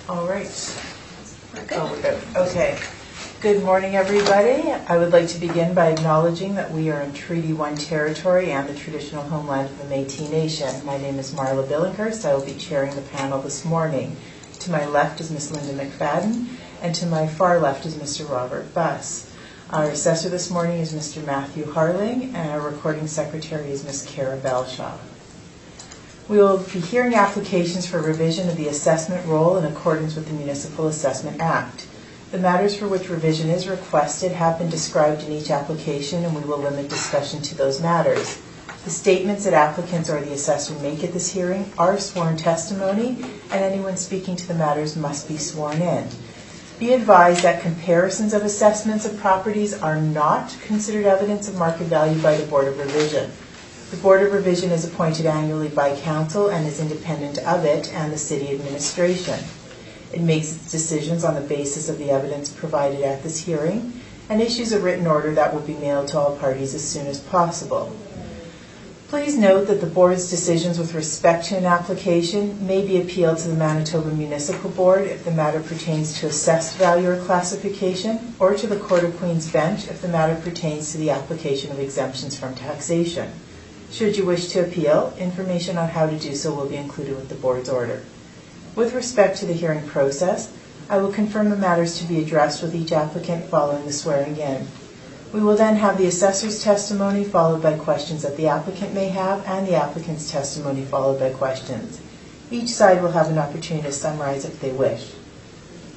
All right. We're good. Oh, we're good. Okay. Good morning, everybody. I would like to begin by acknowledging that we are in Treaty 1 territory and the traditional homeland of the Métis Nation. My name is Marla Billinghurst. I will be chairing the panel this morning. To my left is Ms. Linda McFadden, and to my far left is Mr. Robert Buss. Our assessor this morning is Mr. Matthew Harling, and our recording secretary is Ms. Cara Belshaw. We will be hearing applications for revision of the assessment roll in accordance with the Municipal Assessment Act. The matters for which revision is requested have been described in each application, and we will limit discussion to those matters. The statements that applicants or the assessor make at this hearing are sworn testimony, and anyone speaking to the matters must be sworn in. Be advised that comparisons of assessments of properties are not considered evidence of market value by the Board of Revision. The Board of Revision is appointed annually by Council and is independent of it and the City Administration. It makes its decisions on the basis of the evidence provided at this hearing and issues a written order that will be mailed to all parties as soon as possible. Please note that the Board's decisions with respect to an application may be appealed to the Manitoba Municipal Board if the matter pertains to assessed value or classification, or to the Court of Queen's Bench if the matter pertains to the application of exemptions from taxation. Should you wish to appeal, information on how to do so will be included with the Board's order. With respect to the hearing process, I will confirm the matters to be addressed with each applicant following the swearing in. We will then have the assessor's testimony followed by questions that the applicant may have, and the applicant's testimony followed by questions. Each side will have an opportunity to summarize if they wish.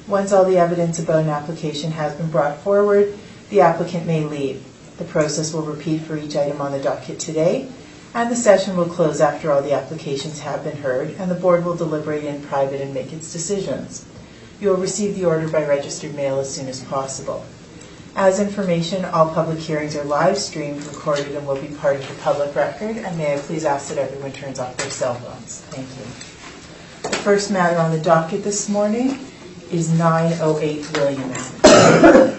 Once all the evidence about an application has been brought forward, the applicant may leave. The process will repeat for each item on the docket today, and the session will close after all the applications have been heard, and the Board will deliberate in private and make its decisions. You will receive the order by registered mail as soon as possible. As information, all public hearings are live streamed, recorded, and will be part of the public record. And may I please ask that everyone turns off their cell phones. Thank you. The first matter on the docket this morning is 908 William Avenue.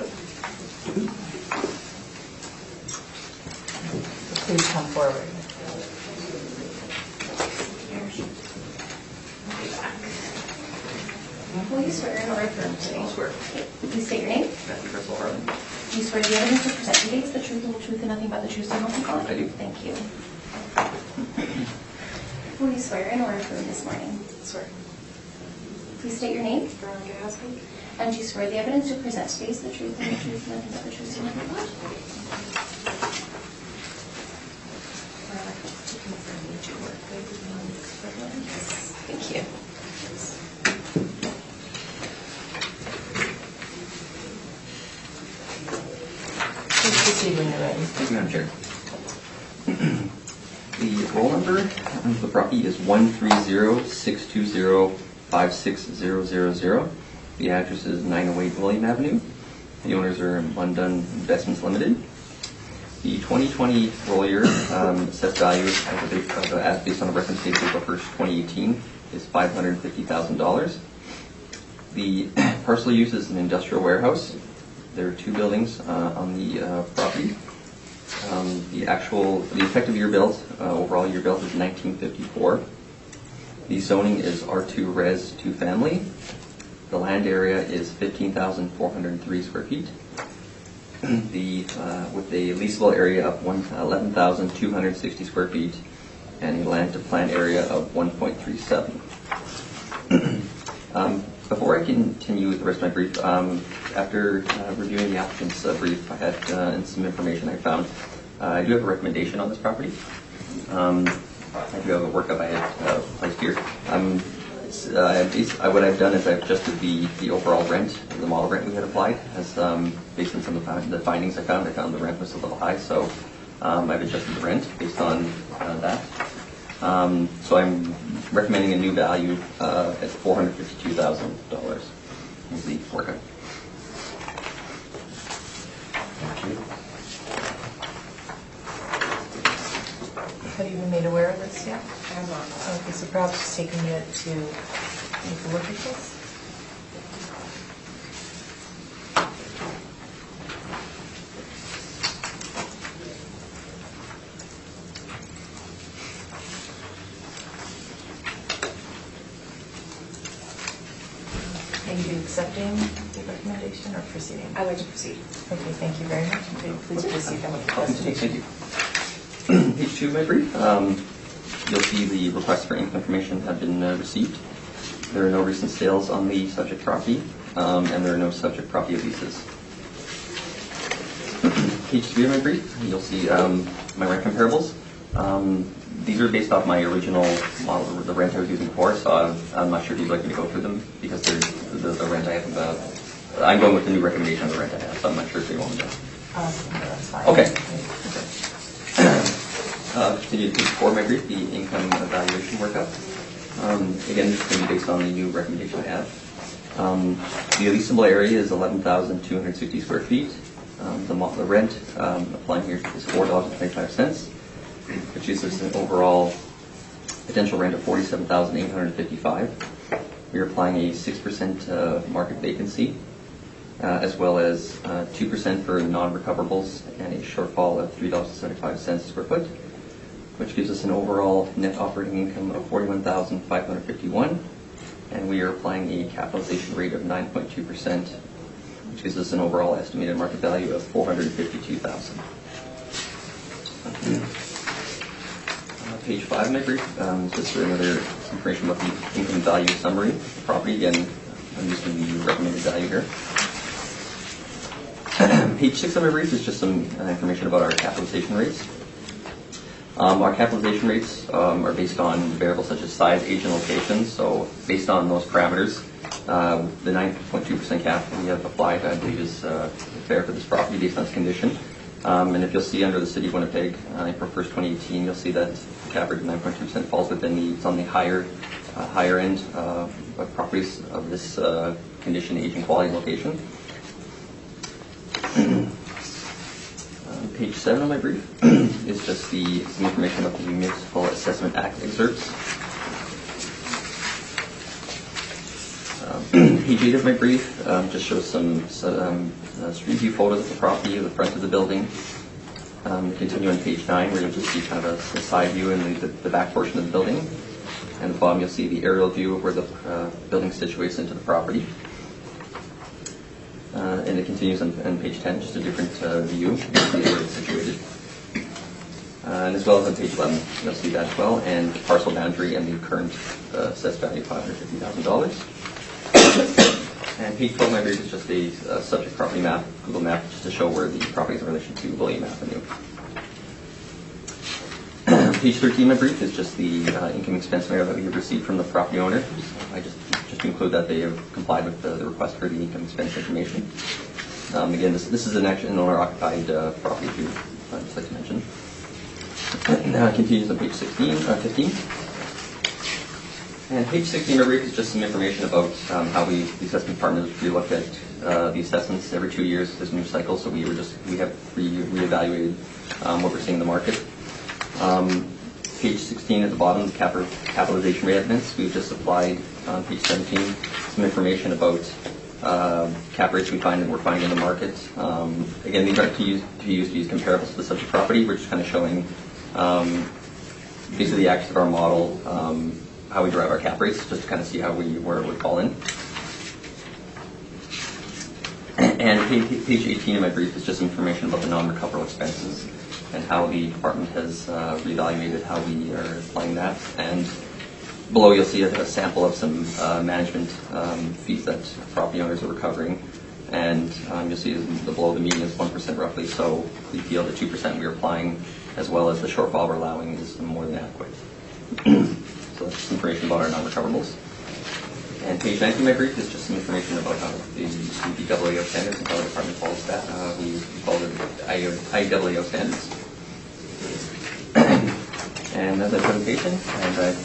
Please come forward. Will you swear in or affirm today? I'll swear. Please state your name. Matthew Harling. Do you swear the evidence you present today is the truth, the whole truth, and nothing but the truth, so help you God? I do. Thank you. Will you swear in or affirm this morning? Swear. Please state your name. Garland. And do you swear the evidence you present today is the truth, and the truth, and nothing but the truth, so help you God? Thank you. Please proceed when you're ready. Thank you, Madam Chair. The roll number of the property is 130-620-56000. The address is 908 William Avenue. The owners are Mundun Investments Limited. The 2020 roll year assessed value as based on a reference date April 1st, 2018 is $550,000. The parcel use is an industrial warehouse. There are two buildings on the property. The effective year built, overall year built is 1954. The zoning is R2 Res 2 Family. The land area is 15,403 square feet. With a leasable area of 11,260 square feet and a land to plant area of 1.37. Before I continue with the rest of my brief, after reviewing the applicant's brief, I had and some information I found. I do have a recommendation on this property. I do have a workup I had placed here. What I've done is I've adjusted the overall rent, the model rent we had applied, as based on some of the findings I found. I found the rent was a little high, so I've adjusted the rent based on that. So I'm recommending a new value at $452,000 is the workup. Thank you. Have you been made aware of this yet? I have not. Okay, so perhaps just take a minute to take a look at this. you be accepting the recommendation or proceeding? I'd like to proceed. Okay, thank you very much. Okay, please proceed then with the question. Thank you. Page 2 of my brief. You'll see the requests for income information have been received. There are no recent sales on the subject property, and there are no subject property leases. Page 3 of my brief, you'll see my rent comparables. These are based off my original model, the rent I was using before, so I'm not sure if you'd like me to go through them, because they're the rent I have. I'm going with the new recommendation on the rent I have, so I'm not sure if you want me to. No, that's fine. Okay. Continue to page 4 of my brief, the income evaluation workup. Again, this is going to be based on the new recommendation I have. The leasable area is 11,260 square feet. The rent applying here is $4.25, which gives us an overall potential rent of $47,855. We are applying a 6% market vacancy, as well as 2% for non-recoverables and a shortfall of $3.75 a square foot, which gives us an overall net operating income of $41,551, and we are applying a capitalization rate of 9.2%, which gives us an overall estimated market value of $452,000. Page 5 of my brief is just another information about the income value summary of the property. Again, I'm using the recommended value here. Page 6 of my brief is just some information about our capitalization rates. Our capitalization rates are based on variables such as size, age, and location. So based on those parameters, the 9.2% cap we have applied, I believe, is fair for this property based on its condition. And if you'll see under the City of Winnipeg, April 1st, 2018, you'll see that the cap rate of 9.2% falls within it's on the higher end of properties of this condition, age, and quality, and location. Page 7 of my brief is just some information about the Municipal Assessment Act excerpts. Page 8 of my brief just shows some street view photos of the property, of the front of the building. Continue on page 9, where you'll just see kind of a side view in the back portion of the building. And at the bottom, you'll see the aerial view of where the building situates into the property. And it continues on page 10, just a different view. You can see where it's situated. And as well as on page 11, you'll see that as well, and the parcel boundary and the current assessed value of $550,000. And page 12 of my brief is just a subject property map, Google map, just to show where the property is in relation to William Avenue. Page 13 of my brief is just the income expense narrative that we have received from the property owner. I just include that they have complied with the request for the income expense information. Again, this is an owner-occupied property too, I'd just like to mention. Now it continues on page 15. And page 16 of my brief is just some information about how the assessment department has relooked at the assessments every 2 years. There's a new cycle, so we have reevaluated what we're seeing in the market. Page 16 at the bottom, the capitalization rate evidence. We've just applied on page 17 some information about cap rates we're finding in the market. Again, these aren't to use comparables to the subject property. We're just kind of showing basically the actions of our model, how we derive our cap rates, just to kind of see where it would fall in. And page 18 of my brief is just information about the non-recoverable expenses and how the department has reevaluated how we are applying that. And below you'll see a sample of some management fees that property owners are recovering. And you'll see below the median is 1% roughly, so we feel the 2% we are applying, as well as the shortfall we're allowing, is more than adequate. So that's just information about our non-recoverables. And page 19 of my brief is just some information about how the IAAO standards and how the department follows that. We follow the IAAO standards. And that's our presentation. And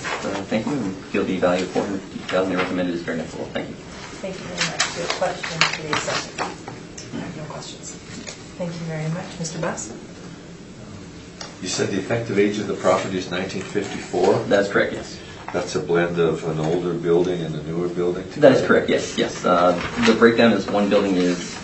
thank you. And feel the value of $450,000 they recommended is very negligible. Thank you. Thank you very much. Do you have questions for the assessor? I have no questions. Thank you very much. Mr. Buss? You said the effective age of the property is 1954? That's correct, yes. That's a blend of an older building and a newer building together? That is correct, yes. The breakdown is one building is,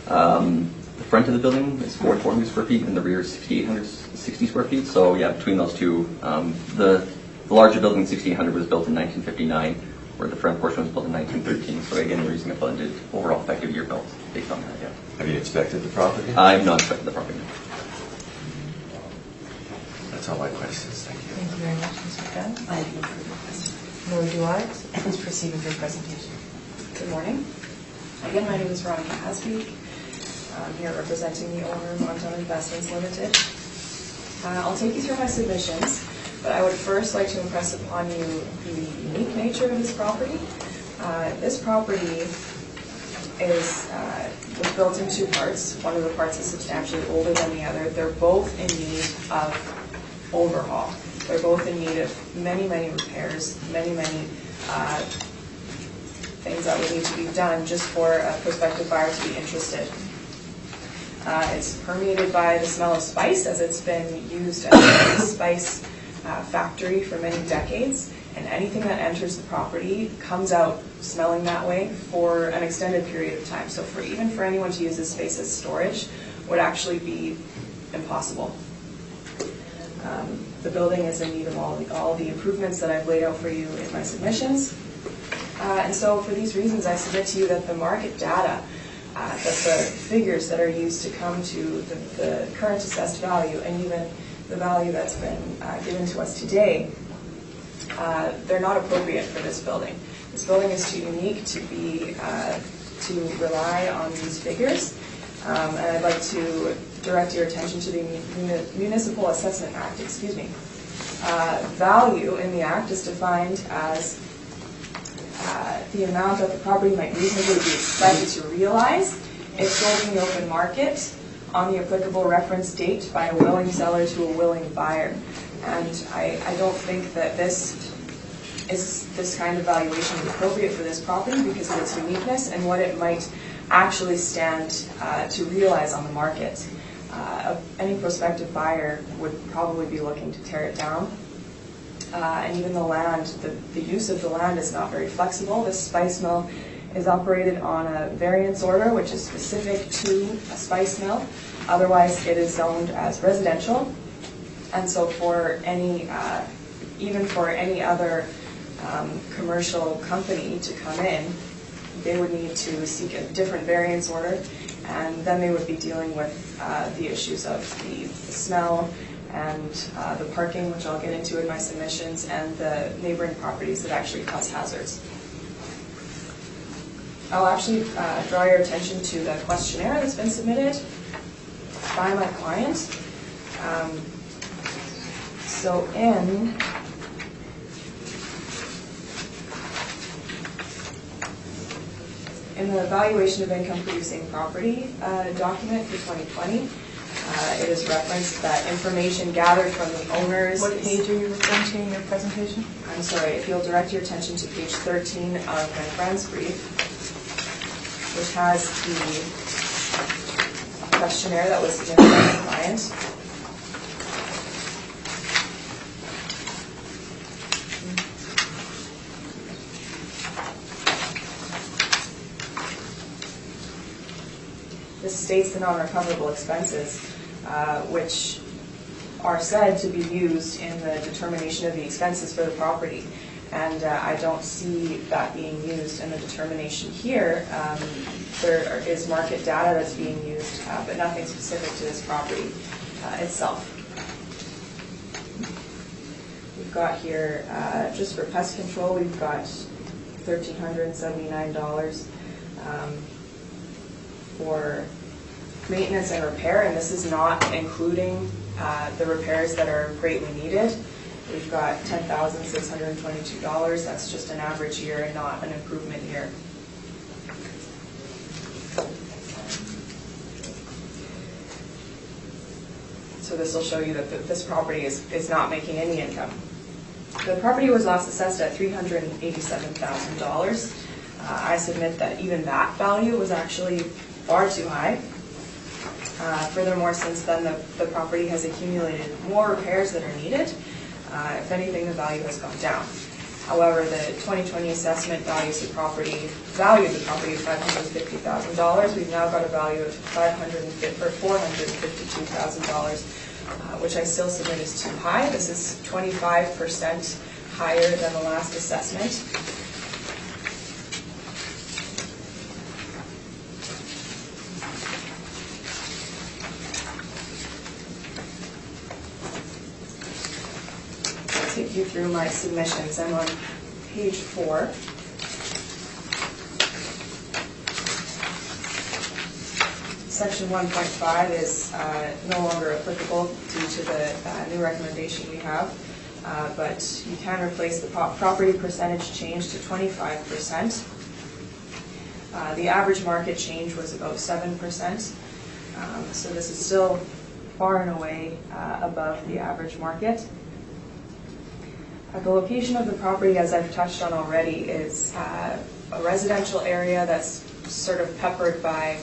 the front of the building is 440 square feet and the rear is 6,860 square feet. So yeah, between those two, the larger building, 6,800, was built in 1959. where the front portion was built in 1913. So again, you're using a blended overall effective year built based on that, yeah. Have you inspected the property? I've not inspected the property. That's all my questions, thank you. Thank you very much, Mr. Gunn. I have no further questions. Nor do I. So please proceed with your presentation. Good morning. Again, my name is Ronnie Hasby. I'm here representing the owner of Moncton Investments Limited. I'll take you through my submissions, but I would first like to impress upon you the unique nature of this property. This property was built in two parts. One of the parts is substantially older than the other. They're both in need of overhaul. They're both in need of many, many repairs, many things that would need to be done just for a prospective buyer to be interested. It's permeated by the smell of spice, as it's been used as a spice factory for many decades, and anything that enters the property comes out smelling that way for an extended period of time. So even for anyone to use this space as storage would actually be impossible. The building is in need of all the improvements that I've laid out for you in my submissions. And so for these reasons, I submit to you that the market data, that the figures that are used to come to the current assessed value and even the value that's been given to us today, they're not appropriate for this building. This building is too unique to rely on these figures. And I'd like to direct your attention to the Municipal Assessment Act, Value in the Act is defined as the amount that the property might reasonably be expected to realize if sold in the open market on the applicable reference date by a willing seller to a willing buyer. And I don't think that this kind of valuation is appropriate for this property because of its uniqueness and what it might actually stand to realize on the market. Any prospective buyer would probably be looking to tear it down. And even the land, the use of the land is not very flexible. This spice mill is operated on a variance order, which is specific to a spice mill. Otherwise, it is zoned as residential. And so for even for any other commercial company to come in, they would need to seek a different variance order, and then they would be dealing with the issues of the smell and the parking, which I'll get into in my submissions, and the neighboring properties that actually cause hazards. I'll actually draw your attention to the questionnaire that's been submitted by my client. So in the evaluation of income producing property document for 2020, it is referenced that information gathered from the owners. What page are you referring to in your presentation? I'm sorry, if you'll direct your attention to page 13 of my friend's brief, which has the questionnaire that was submitted by the client. This states the non-recoverable expenses, which are said to be used in the determination of the expenses for the property. And I don't see that being used in the determination here. There is market data that's being used, but nothing specific to this property itself. We've got here, just for pest control, we've got $1,379 for maintenance and repair, and this is not including the repairs that are greatly needed. We've got $10,622. That's just an average year and not an improvement year. So this will show you that this property is not making any income. The property was last assessed at $387,000. I submit that even that value was actually far too high. Furthermore, since then, the property has accumulated more repairs that are needed. If anything, the value has gone down. However, the 2020 assessment valued the property at $550,000. We've now got a value of $452,000, which I still submit is too high. This is 25% higher than the last assessment. through my submissions. I'm on page 4. Section 1.5 is no longer applicable due to the new recommendation we have, but you can replace the property percentage change to 25%. The average market change was about 7%, so this is still far and away above the average market. The location of the property, as I've touched on already, is a residential area that's sort of peppered by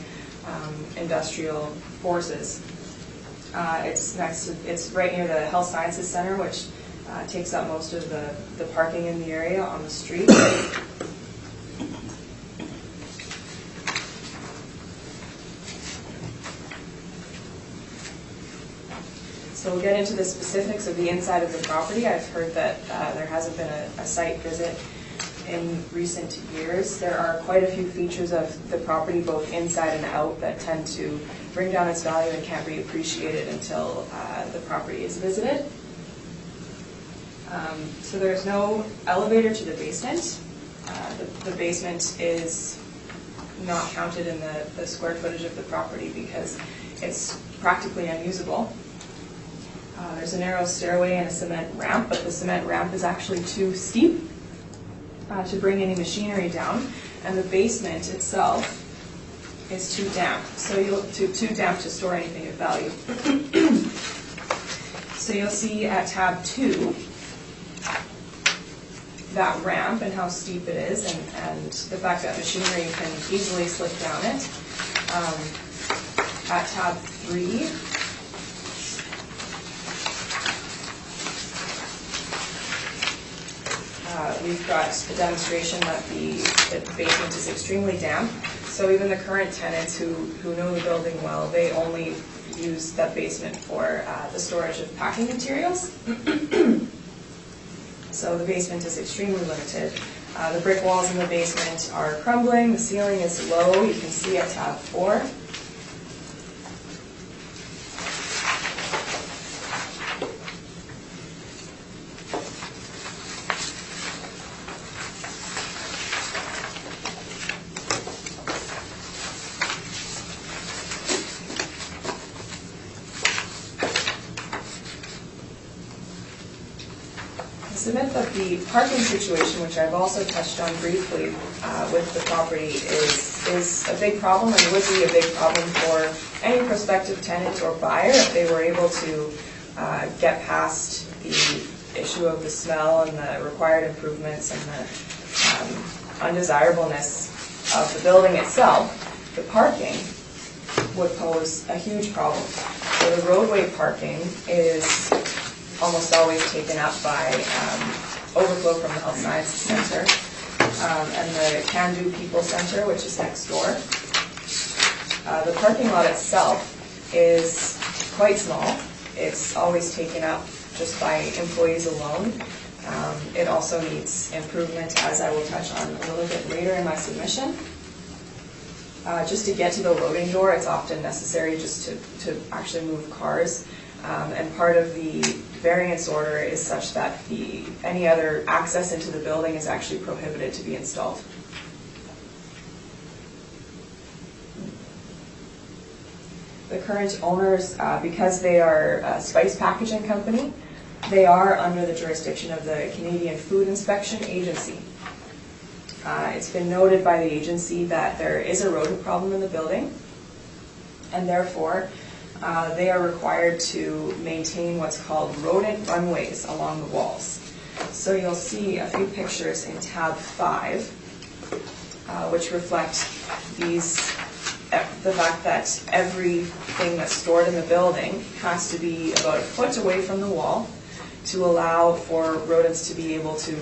industrial forces. It's right near the Health Sciences Center, which takes up most of the parking in the area on the street. So we'll get into the specifics of the inside of the property. I've heard that there hasn't been a site visit in recent years. There are quite a few features of the property, both inside and out, that tend to bring down its value and can't be appreciated until the property is visited. So there's no elevator to the basement. The basement is not counted in the square footage of the property because it's practically unusable. There's a narrow stairway and a cement ramp, but the cement ramp is actually too steep to bring any machinery down, and the basement itself is too damp, too damp to store anything of value. So you'll see at tab 2 that ramp and how steep it is, and the fact that machinery can easily slip down it. At tab 3, we've got a demonstration that the basement is extremely damp. So even the current tenants who know the building well, they only use that basement for the storage of packing materials. So the basement is extremely limited. The brick walls in the basement are crumbling. The ceiling is low. You can see at tab 4. I submit that the parking situation, which I've also touched on briefly with the property, is a big problem, and would be a big problem for any prospective tenant or buyer if they were able to get past the issue of the smell and the required improvements and the undesirableness of the building itself. The parking would pose a huge problem. So the roadway parking is almost always taken up by overflow from the Health Sciences Center and the Can-Do People Center, which is next door. The parking lot itself is quite small. It's always taken up just by employees alone. It also needs improvement, as I will touch on a little bit later in my submission. Just to get to the loading door, it's often necessary just to actually move cars. And part of the variance order is such that any other access into the building is actually prohibited to be installed. The current owners, because they are a spice packaging company, they are under the jurisdiction of the Canadian Food Inspection Agency. It's been noted by the agency that there is a rodent problem in the building, and therefore they are required to maintain what's called rodent runways along the walls. So you'll see a few pictures in tab 5, which reflect the fact that everything that's stored in the building has to be about a foot away from the wall to allow for rodents to be able to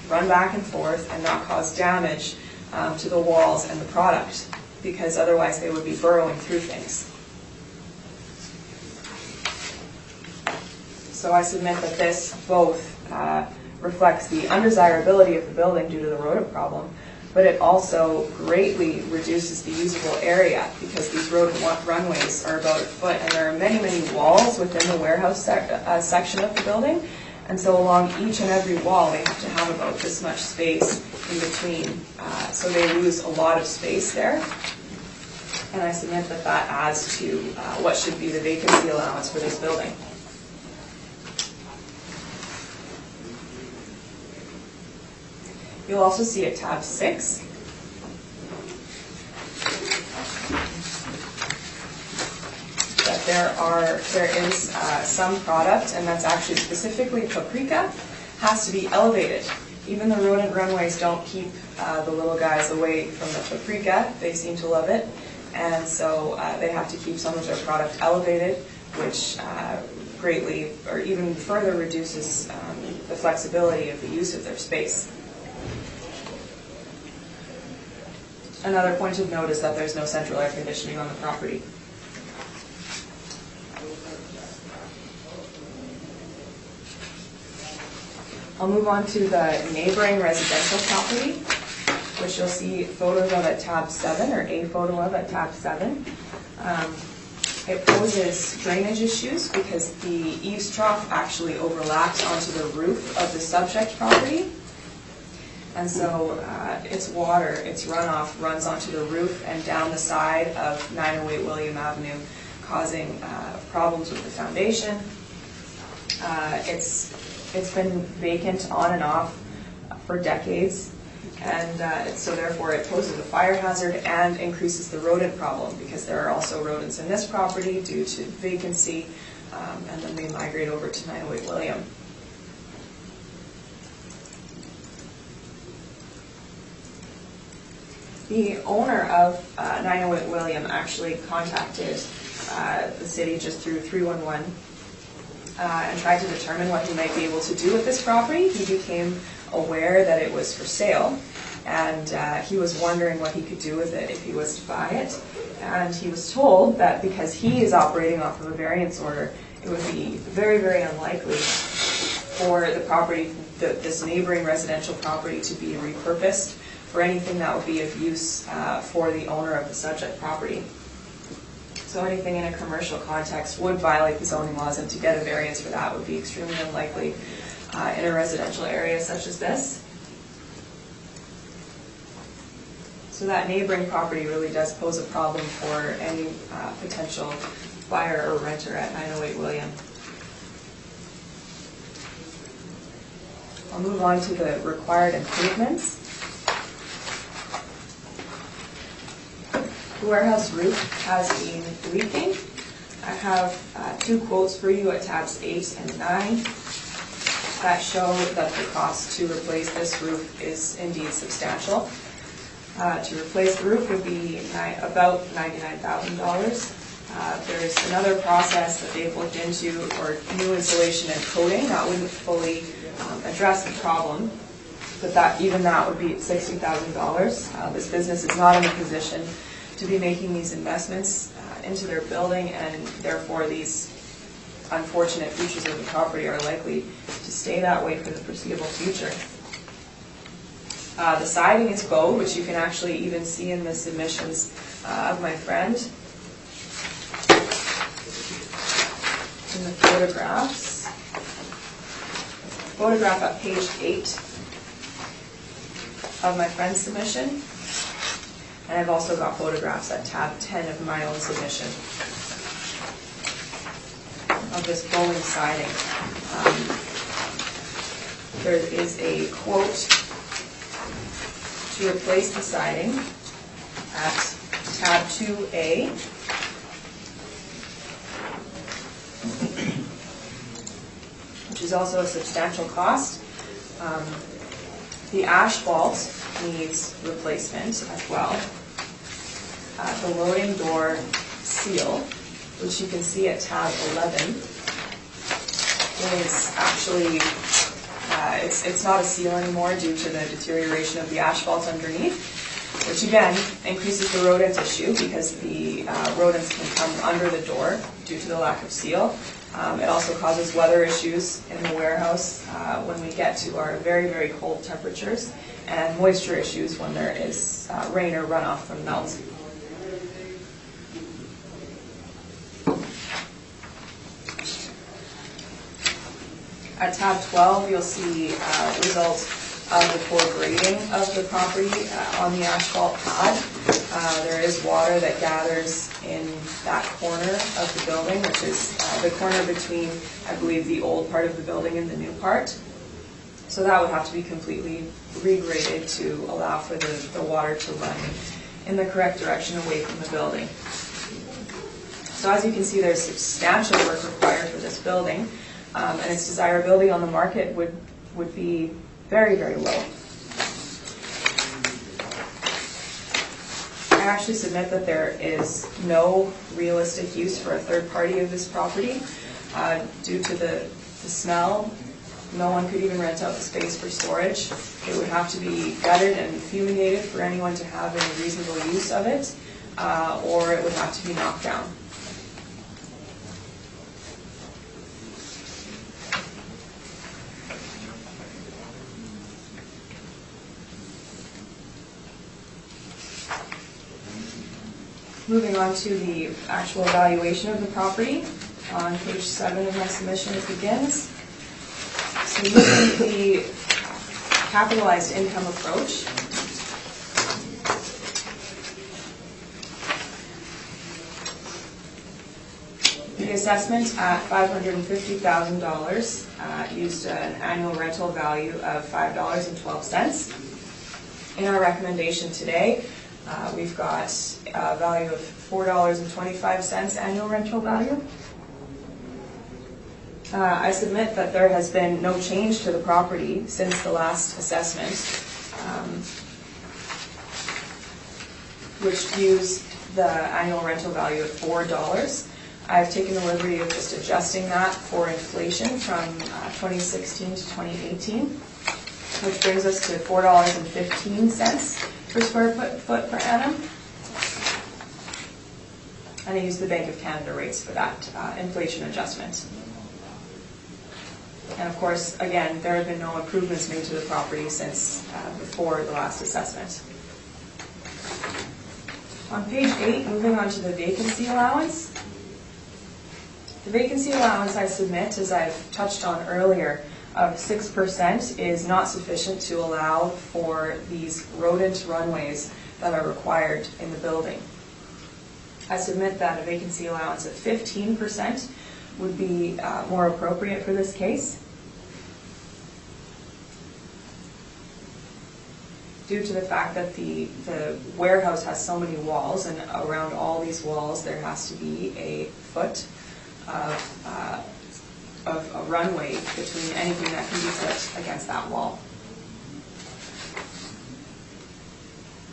run back and forth and not cause damage to the walls and the product, because otherwise they would be burrowing through things. So I submit that this both reflects the undesirability of the building due to the rodent problem, but it also greatly reduces the usable area because these rodent runways are about a foot, and there are many, many walls within the warehouse section of the building, And so along each and every wall, they have to have about this much space in between. So they lose a lot of space there. And I submit that that adds to what should be the vacancy allowance for this building. You'll also see at tab 6 that there is some product, and that's actually specifically paprika, has to be elevated. Even the rodent runways don't keep the little guys away from the paprika. They seem to love it, and so they have to keep some of their product elevated, which greatly or even further reduces the flexibility of the use of their space. Another point of note is that there's no central air conditioning on the property. I'll move on to the neighboring residential property, which you'll see photos of at tab 7, or a photo of at tab 7. It poses drainage issues because the eaves trough actually overlaps onto the roof of the subject property. And so its water, its runoff, runs onto the roof and down the side of 908 William Avenue, causing problems with the foundation. It's been vacant on and off for decades, and so therefore it poses a fire hazard and increases the rodent problem, because there are also rodents in this property due to vacancy, and then they migrate over to 908 William. The owner of 908 William actually contacted the city just through 311 and tried to determine what he might be able to do with this property. He became aware that it was for sale, and he was wondering what he could do with it if he was to buy it. And he was told that because he is operating off of a variance order, it would be very, very unlikely for the property, this neighboring residential property, to be repurposed for anything that would be of use for the owner of the subject property. So anything in a commercial context would violate the zoning laws, and to get a variance for that would be extremely unlikely in a residential area such as this. So that neighboring property really does pose a problem for any potential buyer or renter at 908 William. I'll move on to the required improvements. The warehouse roof has been leaking. I have 2 quotes for you at tabs 8 and 9 that show that the cost to replace this roof is indeed substantial. To replace the roof would be about $99,000. There's another process that they've looked into for new insulation and coating that wouldn't fully address the problem, but even that would be $60,000. This business is not in a position to be making these investments into their building, and therefore these unfortunate features of the property are likely to stay that way for the foreseeable future. The siding is bowed, which you can actually even see in the submissions of my friend in the photographs. Photograph at page 8 of my friend's submission. And I've also got photographs at tab 10 of my own submission of this bowing siding. There is a quote to replace the siding at tab 2A. Which is also a substantial cost. The asphalt needs replacement as well. The loading door seal, which you can see at tab 11, is actually, it's not a seal anymore due to the deterioration of the asphalt underneath, which again increases the rodent issue because the rodents can come under the door due to the lack of seal. It also causes weather issues in the warehouse when we get to our very, very cold temperatures, and moisture issues when there is rain or runoff from melt. At tab 12, you'll see results of the poor grading of the property on the asphalt pad. There is water that gathers in that corner of the building, which is the corner between, I believe, the old part of the building and the new part. So that would have to be completely regraded to allow for the water to run in the correct direction away from the building. So as you can see, there's substantial work required for this building, and its desirability on the market would be very, very low. I actually submit that there is no realistic use for a third party of this property due to the smell. No one could even rent out the space for storage. It would have to be gutted and fumigated for anyone to have any reasonable use of it, or it would have to be knocked down. Moving on to the actual evaluation of the property, on page 7 of my submission it begins. So using the capitalized income approach, the assessment at $550,000 used an annual rental value of $5.12. In our recommendation today, we've got a value of $4.25 annual rental value. I submit that there has been no change to the property since the last assessment, which views the annual rental value at $4. I've taken the liberty of just adjusting that for inflation from 2016 to 2018, which brings us to $4.15 per square foot per annum. And I use the Bank of Canada rates for that inflation adjustment. And of course, again, there have been no improvements made to the property since before the last assessment. On page 8, moving on to the vacancy allowance. The vacancy allowance I submit, as I've touched on earlier, of 6% is not sufficient to allow for these rodent runways that are required in the building. I submit that a vacancy allowance of 15% would be more appropriate for this case. Due to the fact that the warehouse has so many walls, and around all these walls there has to be a foot of a runway between anything that can be put against that wall.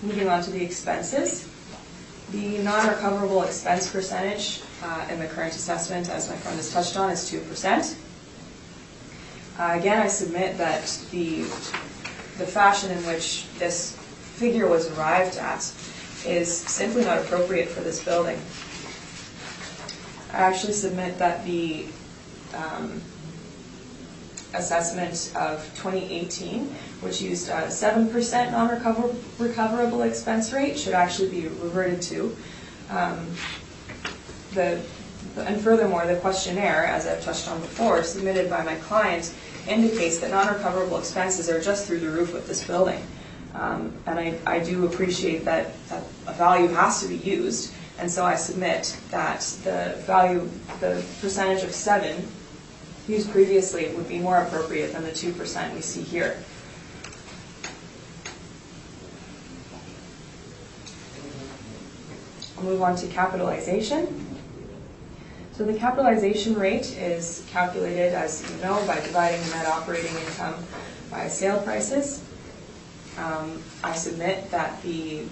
Moving on to the expenses. The non-recoverable expense percentage in the current assessment, as my friend has touched on, is 2%. Again, I submit that the fashion in which this figure was arrived at is simply not appropriate for this building. I actually submit that the assessment of 2018, which used a 7% non-recoverable expense rate, should actually be reverted to. And furthermore, the questionnaire, as I've touched on before, submitted by my client, indicates that non-recoverable expenses are just through the roof with this building. And I do appreciate that a value has to be used, and so I submit that the percentage of 7 used previously would be more appropriate than the 2% we see here. I'll move on to capitalization. So the capitalization rate is calculated, as you know, by dividing the net operating income by sale prices. I submit that the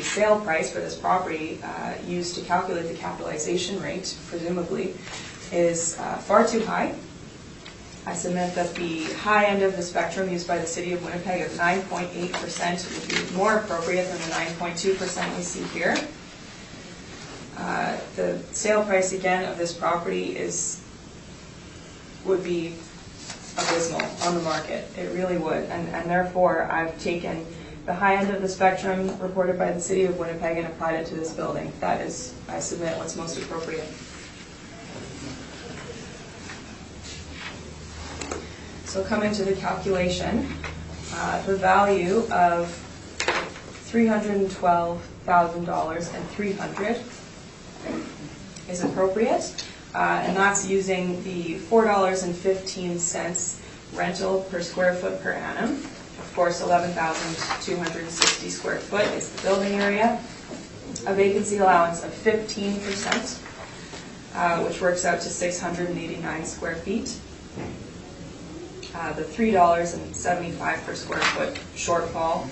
sale price for this property used to calculate the capitalization rate, presumably, is far too high. I submit that the high end of the spectrum used by the City of Winnipeg of 9.8% would be more appropriate than the 9.2% we see here. The sale price, again, of this property would be abysmal on the market. It really would. And therefore, I've taken the high end of the spectrum reported by the City of Winnipeg and applied it to this building. That is, I submit, what's most appropriate. So coming to the calculation, the value of $312,300 is appropriate, and that's using the $4.15 rental per square foot per annum. Of course, 11,260 square foot is the building area. A vacancy allowance of 15%, which works out to 689 square feet. The $3.75 per square foot shortfall,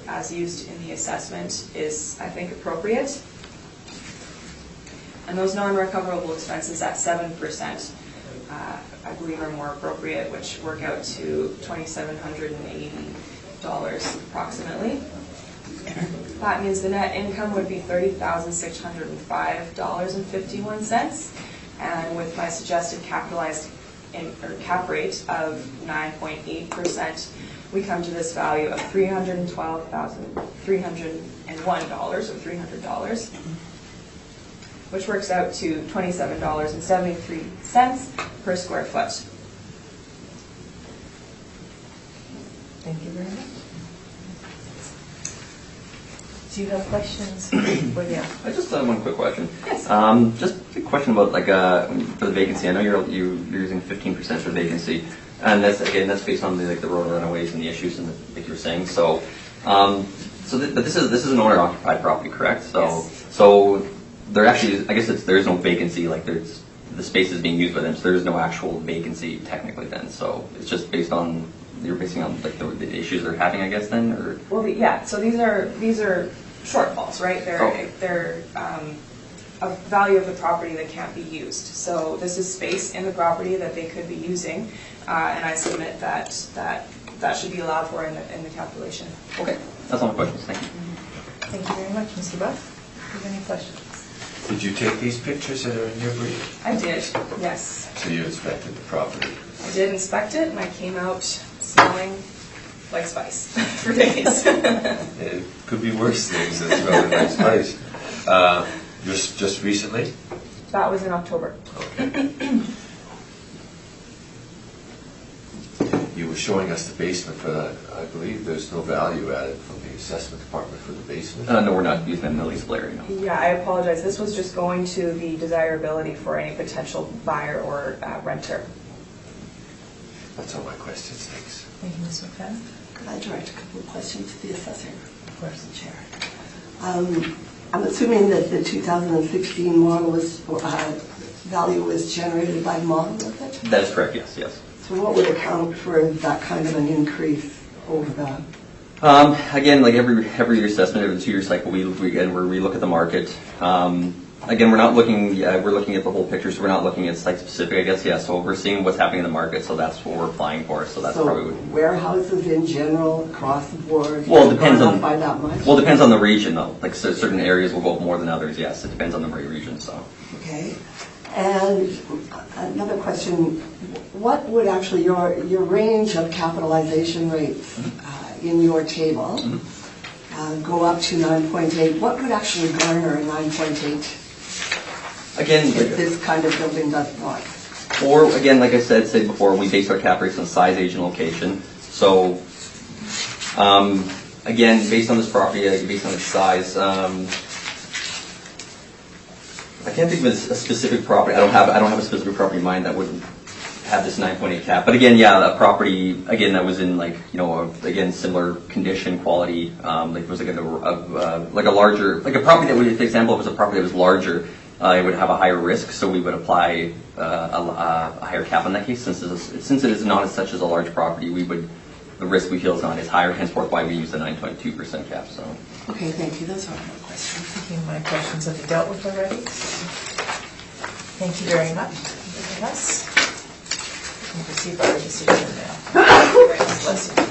as used in the assessment, is, I think, appropriate. And those non-recoverable expenses at 7%, I believe, are more appropriate, which work out to $2,780 approximately. That means the net income would be $30,605.51, and with my suggested capitalized cap rate of 9.8%, we come to this value of $312,301 or $300, which works out to $27.73 per square foot. Thank you very much. Do you have questions? I just have one quick question. Yes. Just a question about for the vacancy. I know you're using 15% for vacancy, and that's based on the road runaways and the issues and like you were saying. So, but this is an owner occupied property, correct? So, Yes. So there actually, I guess there's no vacancy. Like the space is being used by them, so there's no actual vacancy technically. Then, so it's just based on. You're basing on like the issues they're having, I guess, then, or Well, yeah. So these are shortfalls, right? They're a value of the property that can't be used. So this is space in the property that they could be using, and I submit that should be allowed for in the calculation. okay. That's all my questions. Thank you. Thank you very much, Mr. Buff. Do you have any questions? Did you take these pictures that are in your brief? I did, yes. So you inspected the property? I did inspect it, and I came out smelling like spice for days. It could be worse things than smelling like spice. Just recently? That was in October. Okay. You were showing us the basement, but I believe there's no value added from the assessment department for the basement. No, we're not using that in the lease area. No. Yeah, I apologize. This was just going to the desirability for any potential buyer or renter. That's all my questions, thanks. Thank you, Ms. McFadden. Could I direct a couple of questions to the assessor? Of course. Chair. I'm assuming that the 2016 model value was generated by the model, was it? That is correct. Yes. Yes. So what would account for that kind of an increase over that? Again, like every year assessment, every 2-year cycle, we look at the market. Again, we're not looking. We're looking at the whole picture, so we're not looking at site specific. I guess, yeah. So we're seeing what's happening in the market, so that's what we're applying for. So that's probably warehouses in general across the board. Well, it depends on by that much. Well, it depends on the region, though. Like certain areas will go up more than others. Yes, it depends on the region. So. Okay. And another question: what would actually your range of capitalization rates in your table go up to 9.8? What would actually garner a 9.8? Again, if this kind of building does not. Or again, like I said before, we base our cap rates on size, age, and location. So, again, based on this property, based on its size, I can't think of a specific property. I don't have a specific property in mind that would have this 9.8 cap. But again, yeah, a property again that was in again similar condition, quality. Like it was like a larger, like a property that would, for example, if it was a property that was larger. It would have a higher risk, so we would apply a higher cap in that case. Since it is not as such as a large property, the risk we feel is not as higher. Henceforth, why we use the 9.2% cap. So. Okay, thank you. Those are all my questions. Thank you. My questions have been dealt with already. Thank you very much. Anything else? We can receive our decision now. Bless you.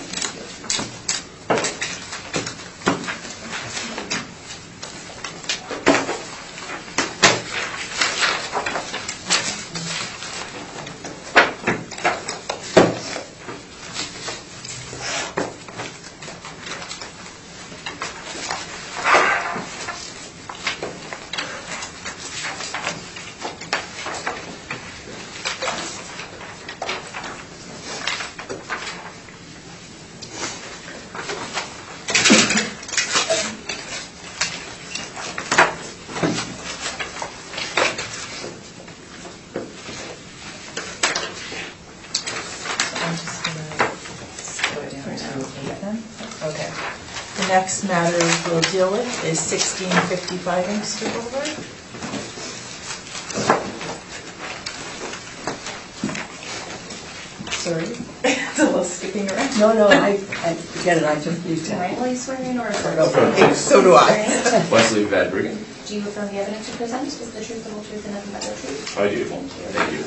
8 then? Okay. The next matter we'll deal with is 1655 Inkster Boulevard. Sorry, it's a little skipping around. No, I get it, I just need All to. right, will you swear in or affirm? Okay, so do I. Wesley Van Briggen? Do you affirm the evidence you present is the truth, the whole truth, and nothing but the truth? I do. Thank you. Thank you.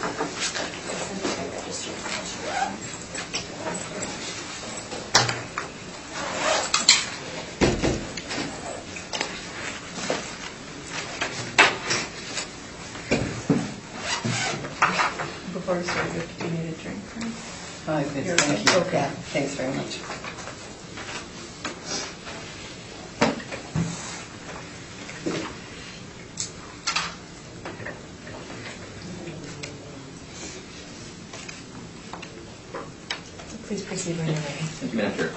Before we start, do you need a drink? You're Thank you. okay. Thanks very much. Please proceed when you're ready. Thank you, Madam Chair.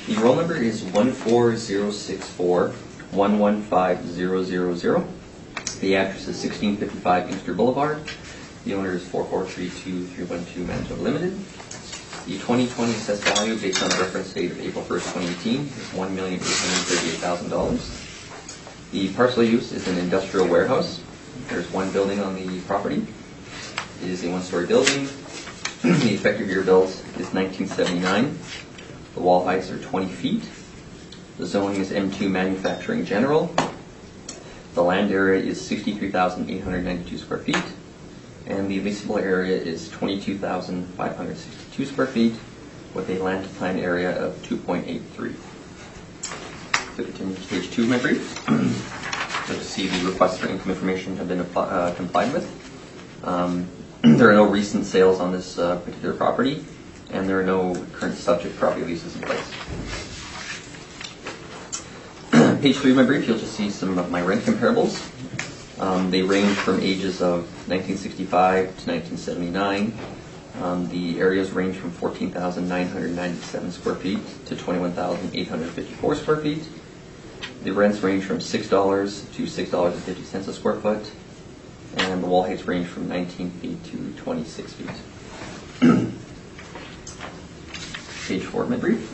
The roll number is 14064115000. The address is 1655 Inkster Boulevard. The owner is 4432312 Manitoba Limited. The 2020 assessed value based on a reference date of April 1st, 2018 is $1,838,000. The parcel use is an industrial warehouse. There's one building on the property. It is a one-story building. The effective year built is 1979. The wall heights are 20 feet. The zoning is M2 Manufacturing General. The land area is 63,892 square feet. And the leasable area is 22,562 square feet with a land to plan area of 2.83. So continue to page 2 of my brief. So to see the requests for income information have been complied with. There are no recent sales on this particular property, and there are no current subject property leases in place. Page 3 of my brief, you'll just see some of my rent comparables. They range from ages of 1965 to 1979. The areas range from 14,997 square feet to 21,854 square feet. The rents range from $6 to $6.50 a square foot. And the wall heights range from 19 feet to 26 feet. Page 4 of my brief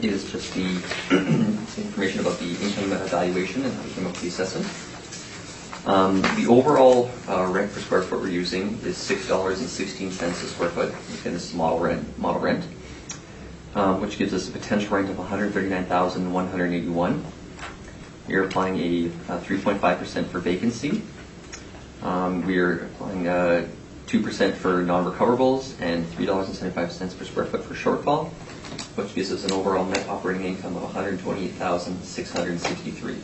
is just the information about the income evaluation and how we came up with the assessment. The overall rent per square foot we're using is $6.16 a square foot within this model rent, which gives us a potential rent of $139,181. We are applying a 3.5% for vacancy. We are applying 2% for non-recoverables and $3.75 per square foot for shortfall, which gives us an overall net operating income of $128,663.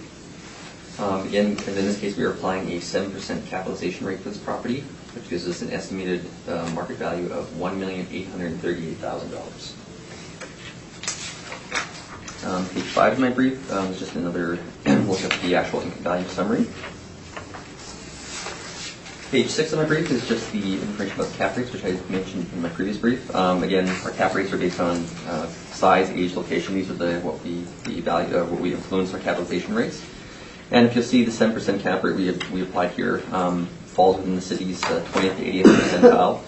Again, and in this case, we are applying a 7% capitalization rate for this property, which gives us an estimated market value of $1,838,000. Page 5 of my brief is just another look at the actual income value summary. Page 6 of my brief is just the information about the cap rates, which I mentioned in my previous brief. Again, our cap rates are based on size, age, location. These are what we influence our capitalization rates. And if you'll see, the 7% cap rate we applied here falls within the city's 20th to 80th percentile,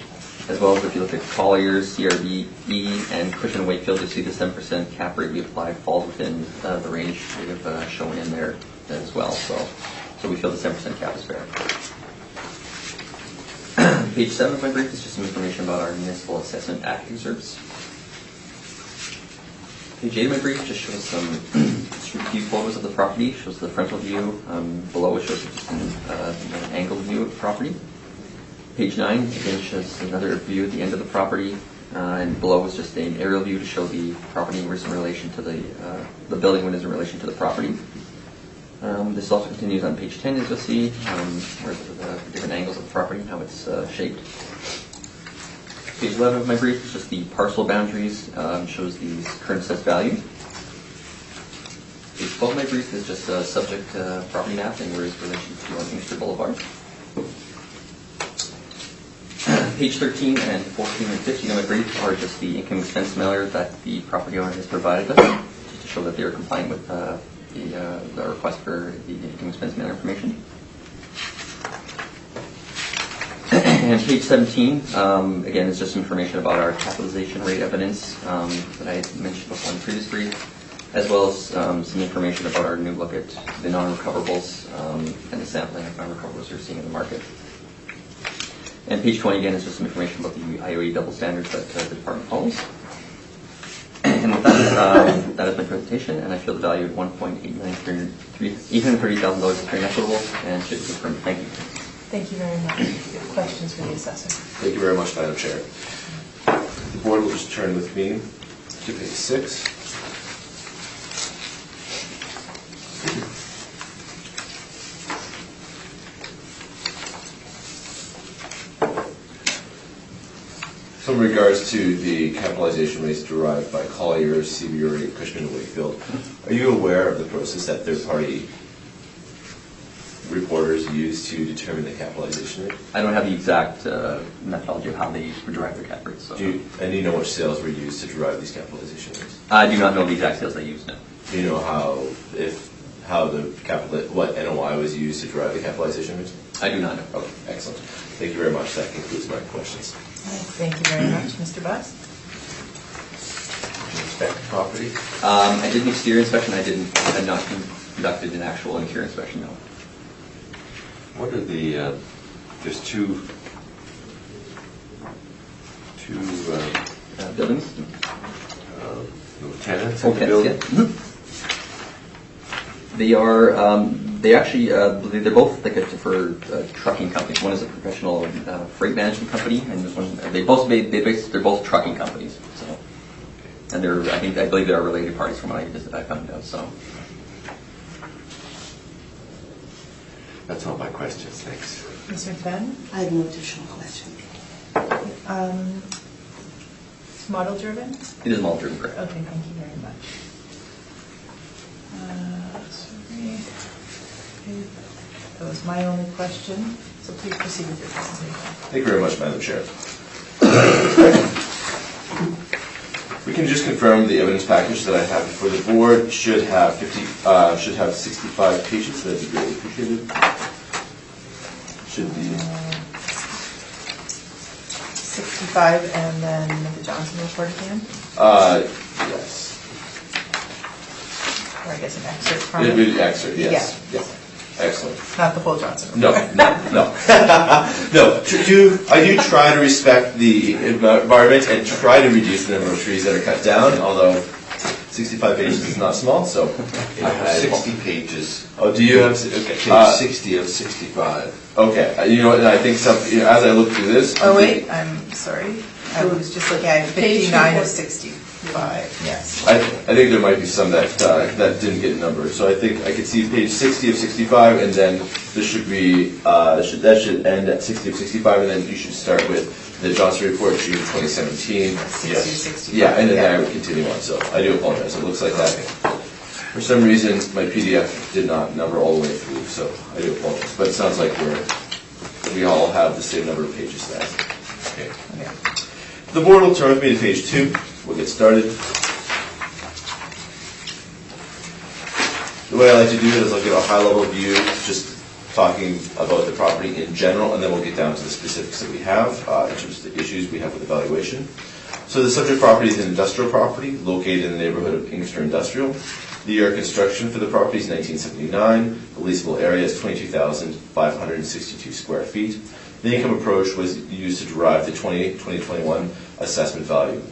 as well as if you look at Colliers, CRBE, and Cushman & Wakefield, you'll see the 7% cap rate we applied falls within the range we have shown in there as well. So we feel the 7% cap is fair. Page 7 of my brief is just some information about our municipal assessment act reserves. Page 8 of my brief just shows some street view photos of the property. Shows the frontal view. Below it shows just an angled view of the property. Page 9 again shows another view at the end of the property, and below is just an aerial view to show the property in relation to the building when it's in relation to the property. This also continues on page 10, as you'll see, where the different angles of the property and how it's shaped. Page 11 of my brief is just the parcel boundaries, shows the current assessed value. Page 12 of my brief is just a subject property map and where it's relation to on Inkster Boulevard. Page 13 and 14 and 15 of my brief are just the income expense mailer that the property owner has provided us, just to show that they are complying with the request for the income expense mailer information. And page 17, again, is just information about our capitalization rate evidence that I had mentioned before in the previous brief, as well as some information about our new look at the non-recoverables and the sampling of non-recoverables we're seeing in the market. And page 20, again, is just some information about the IOE double standards that the department follows. And with that, that is my presentation, and I feel the value of $1.830,000 is very equitable and should be confirmed. Thank you. Thank you very much. Good questions for the assessor. Thank you very much, Madam Chair. The board will just turn with me to page 6. So in regards to the capitalization rates derived by Colliers, CBRE, Cushman & Wakefield, are you aware of the process that third-party reporters use to determine the capitalization rate? I don't have the exact methodology of how they derive their cap rates. So. Do you know what sales were used to derive these capitalization rates? I do not know the exact sales they use, no. Do you know what NOI was used to derive the capitalization rates? I do not know. Okay, excellent. Thank you very much. That concludes my questions. Thank you very much. Mr. Buss? Did you inspect the property? I did an exterior inspection. I had not conducted an actual interior inspection, no. What are the, there's two buildings? tenants in the building? Yeah. Mm-hmm. They actually, they're both for trucking companies. One is a professional freight management company, and this one, they're both trucking companies. So, and I believe they are related parties from what I found out. So. That's all my questions, thanks. Mr. McFadden? I have no additional questions. It's model driven? It is model driven, correct. Okay, thank you very much. Sorry. That was my only question, so please proceed with your presentation. Thank you very much, Madam Chair. We can just confirm the evidence package that I have before the board should have 65 pages. That'd be greatly appreciated. Should be 65, and then the Johnson report again? Yes. Or I guess an excerpt from It'd it? be the excerpt, yes. Yeah. Yes. Excellent. Not the whole Johnson No, report. no. I do try to respect the environment and try to reduce the number of trees that are cut down, although 65 pages is not small, so. I have 60 pages. Oh, do you have, okay. Page 60 of 65. Okay, you know what, and I think as I look through this. Oh, wait, I'm sorry. I was just looking at 59 of 65, yes. I think there might be some that didn't get numbered. So I think I could see page 60 of 65, and then this should be, that should end at 60 of 65, and then you should start with the Johnson report, June 2017. 60 Yes. of 65. Yeah, and then I would continue on, so I do apologize. It looks like that. For some reason, my PDF did not number all the way through, so I do apologize. But it sounds like we all have the same number of pages now. Okay. Okay. The board will turn with me to page 2. We'll get started. The way I like to do it is I'll give a high-level view, just talking about the property in general, and then we'll get down to the specifics that we have in terms of the issues we have with evaluation. So the subject property is an industrial property located in the neighborhood of Inkster Industrial. The year of construction for the property is 1979. The leasable area is 22,562 square feet. The income approach was used to derive the 2021 assessment value.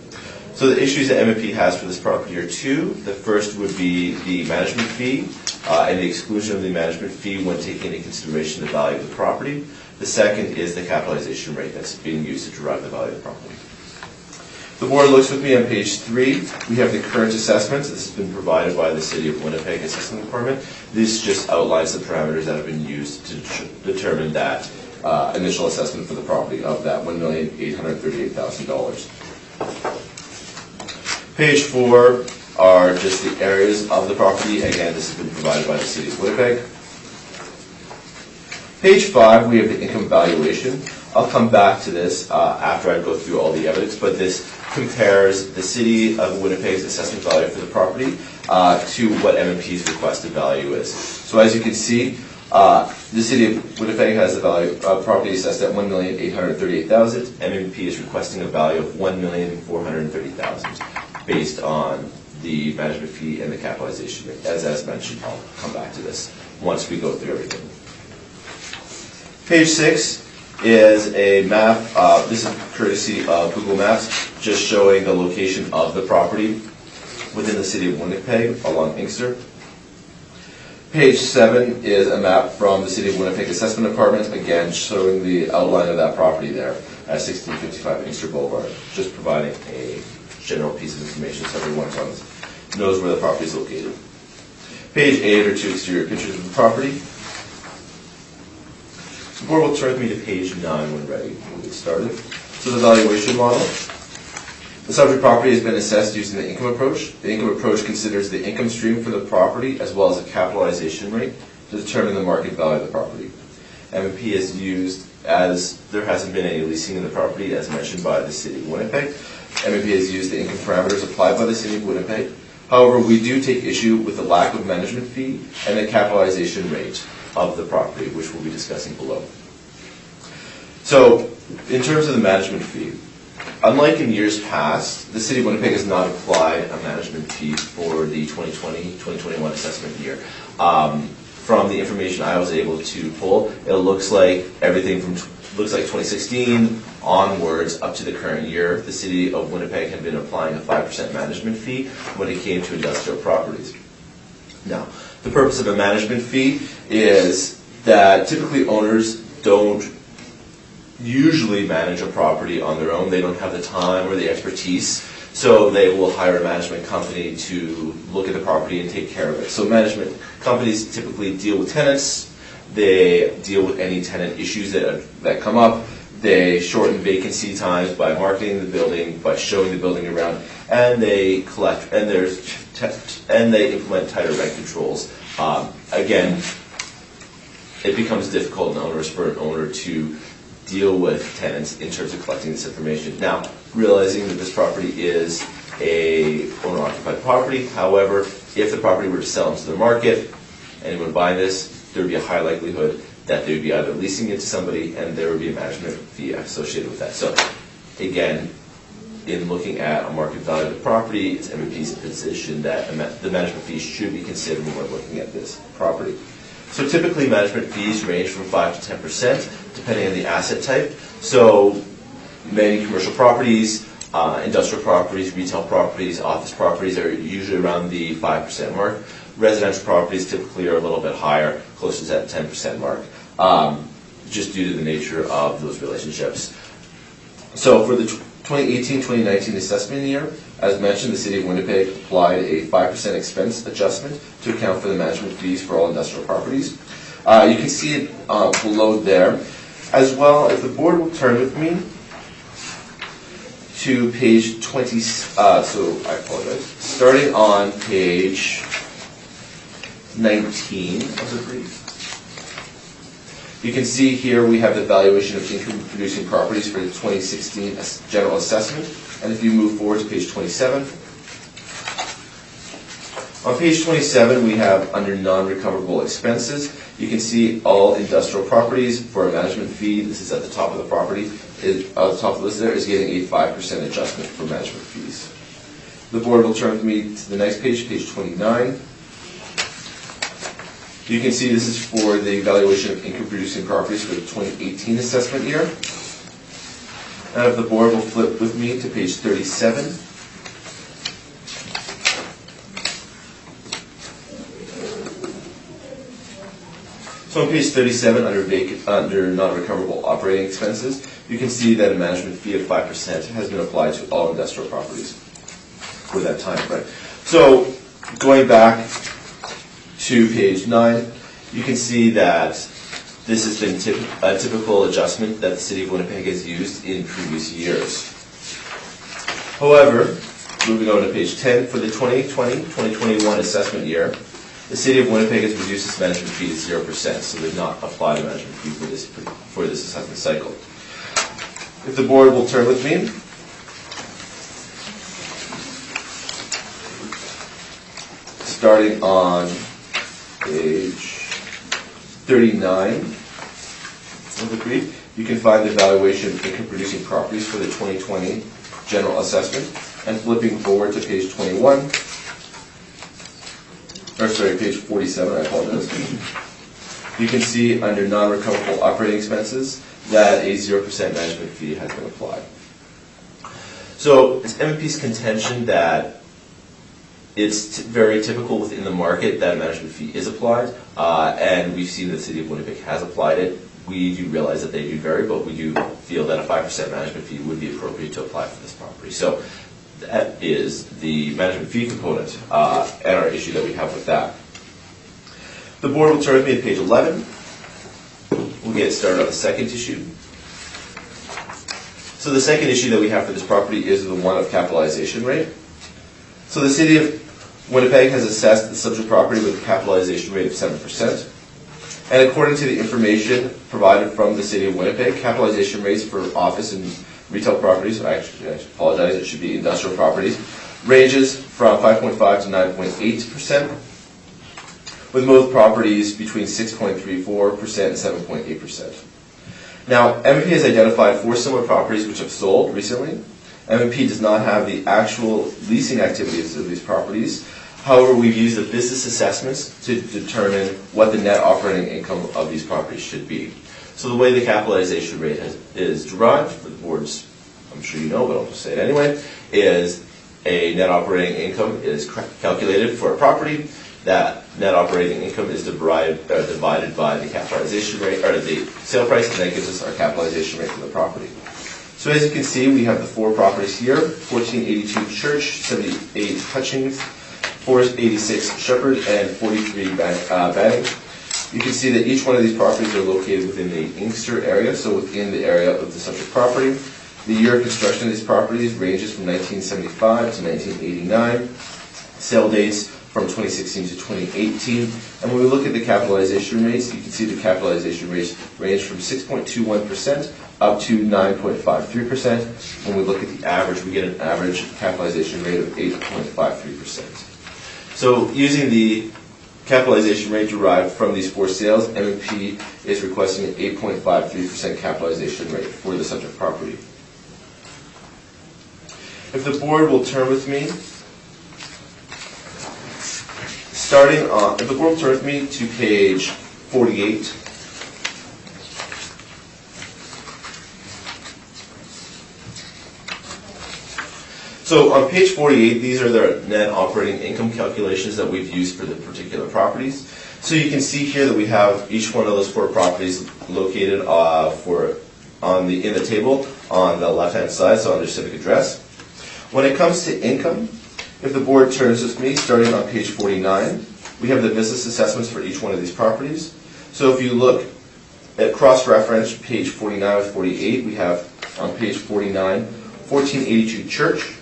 So the issues that M&P has for this property are two. The first would be the management fee and the exclusion of the management fee when taking into consideration the value of the property. The second is the capitalization rate that's being used to derive the value of the property. The board looks with me on page 3. We have the current assessments. This has been provided by the City of Winnipeg Assessment Department. This just outlines the parameters that have been used to determine that initial assessment for the property of that $1,838,000. Page 4 are just the areas of the property. Again, this has been provided by the City of Winnipeg. Page 5, we have the income valuation. I'll come back to this after I go through all the evidence, but this compares the City of Winnipeg's assessment value for the property to what M&P's requested value is. So as you can see, The city of Winnipeg has the value of property assessed at $1,838,000. MMP is requesting a value of $1,430,000 based on the management fee and the capitalization rate. As mentioned, I'll come back to this once we go through everything. Page 6 is a map. This is courtesy of Google Maps, just showing the location of the property within the city of Winnipeg along Inkster. Page 7 is a map from the City of Winnipeg Assessment Department, again showing the outline of that property there at 1655 Inkster Boulevard, just providing a general piece of information so everyone knows where the property is located. Page 8 are 2 exterior pictures of the property. The board will turn with me to page 9 when ready. We'll get started. So the valuation model. The subject property has been assessed using the income approach. The income approach considers the income stream for the property as well as a capitalization rate to determine the market value of the property. MMP is used as there hasn't been any leasing in the property as mentioned by the City of Winnipeg. MMP has used the income parameters applied by the City of Winnipeg. However, we do take issue with the lack of management fee and the capitalization rate of the property, which we'll be discussing below. So, in terms of the management fee, unlike in years past, the City of Winnipeg has not applied a management fee for the 2020-2021 assessment year. From the information I was able to pull, it looks like everything from 2016 onwards up to the current year, the City of Winnipeg had been applying a 5% management fee when it came to industrial properties. Now, the purpose of a management fee is that typically owners don't usually manage a property on their own. They don't have the time or the expertise, so they will hire a management company to look at the property and take care of it. So management companies typically deal with tenants. They deal with any tenant issues that come up. They shorten vacancy times by marketing the building, by showing the building around, and they collect and they implement tighter rent controls. Again, it becomes difficult and onerous for an owner to deal with tenants in terms of collecting this information. Now, realizing that this property is a owner-occupied property, however, if the property were to sell into the market, anyone buying this, there would be a high likelihood that they would be either leasing it to somebody and there would be a management fee associated with that. So, again, in looking at a market value of the property, it's MMP's position that the management fee should be considered when we're looking at this property. So typically management fees range from 5 to 10%, depending on the asset type. So many commercial properties, industrial properties, retail properties, office properties are usually around the 5% mark. Residential properties typically are a little bit higher, close to that 10% mark, just due to the nature of those relationships. So for the 2018-2019 assessment year, as mentioned, the City of Winnipeg applied a 5% expense adjustment to account for the management fees for all industrial properties. You can see it below there. As well, if the board will turn with me to page 20, so I apologize, starting on page 19 of the brief. You can see here we have the valuation of income-producing properties for the 2016 general assessment. And if you move forward to page 27, on page 27 we have under non-recoverable expenses. You can see all industrial properties for a management fee. This is at the top of the property. At the top of the list there is getting a 5% adjustment for management fees. The board will turn with me to the next page, page 29. You can see this is for the valuation of income-producing properties for the 2018 assessment year. And if the board will flip with me to page 37. So on page 37, under non-recoverable operating expenses, you can see that a management fee of 5% has been applied to all industrial properties for that time frame. So going back to page 9, you can see that this has been a typical adjustment that the City of Winnipeg has used in previous years. However, moving on to page 10, for the 2020-2021 assessment year, the City of Winnipeg has reduced its management fee to 0%, so they've not applied a management fee for this assessment cycle. If the board will turn with me, starting on page 39 of the brief, you can find the valuation of income-producing properties for the 2020 general assessment. And flipping forward to page 21, or sorry, page 47, I apologize. You can see under non-recoverable operating expenses that a 0% management fee has been applied. So it's MMP's contention that it's very typical within the market that a management fee is applied, and we've seen the City of Winnipeg has applied it. We do realize that they do vary, but we do feel that a 5% management fee would be appropriate to apply for this property. So that is the management fee component and our issue that we have with that. The board will turn with me to page 11. We'll get started on the second issue. So the second issue that we have for this property is the one of capitalization rate. So the City of Winnipeg has assessed the subject property with a capitalization rate of 7%. And according to the information provided from the City of Winnipeg, capitalization rates for office and retail properties, actually, I apologize, it should be industrial properties, ranges from 5.5 to 9.8%, with most properties between 6.34% and 7.8%. Now, MMP has identified 4 similar properties which have sold recently. MMP does not have the actual leasing activities of these properties. However, we've used the business assessments to determine what the net operating income of these properties should be. So the way the capitalization rate is derived, for the boards, I'm sure you know, but I'll just say it anyway, is a net operating income is calculated for a property. That net operating income is divided by the capitalization rate, or the sale price, and that gives us our capitalization rate for the property. So as you can see, we have the 4 properties here: 1482 Church, 78 Hutchings, 486 Shepherd, and 43 Banning. You can see that each one of these properties are located within the Inkster area, so within the area of the subject property. The year of construction of these properties ranges from 1975 to 1989. Sale dates from 2016 to 2018. And when we look at the capitalization rates, you can see the capitalization rates range from 6.21% up to 9.53%. When we look at the average, we get an average capitalization rate of 8.53%. So using the capitalization rate derived from these 4 sales, MMP is requesting an 8.53% capitalization rate for the subject property. If the board will turn with me, if the board will turn with me to page 48. So on page 48, these are the net operating income calculations that we've used for the particular properties. So you can see here that we have each one of those 4 properties located in the table on the left-hand side, so under civic address. When it comes to income, if the board turns with me, starting on page 49, we have the business assessments for each one of these properties. So if you look at cross-reference page 49 with 48, we have on page 49, 1482 Church.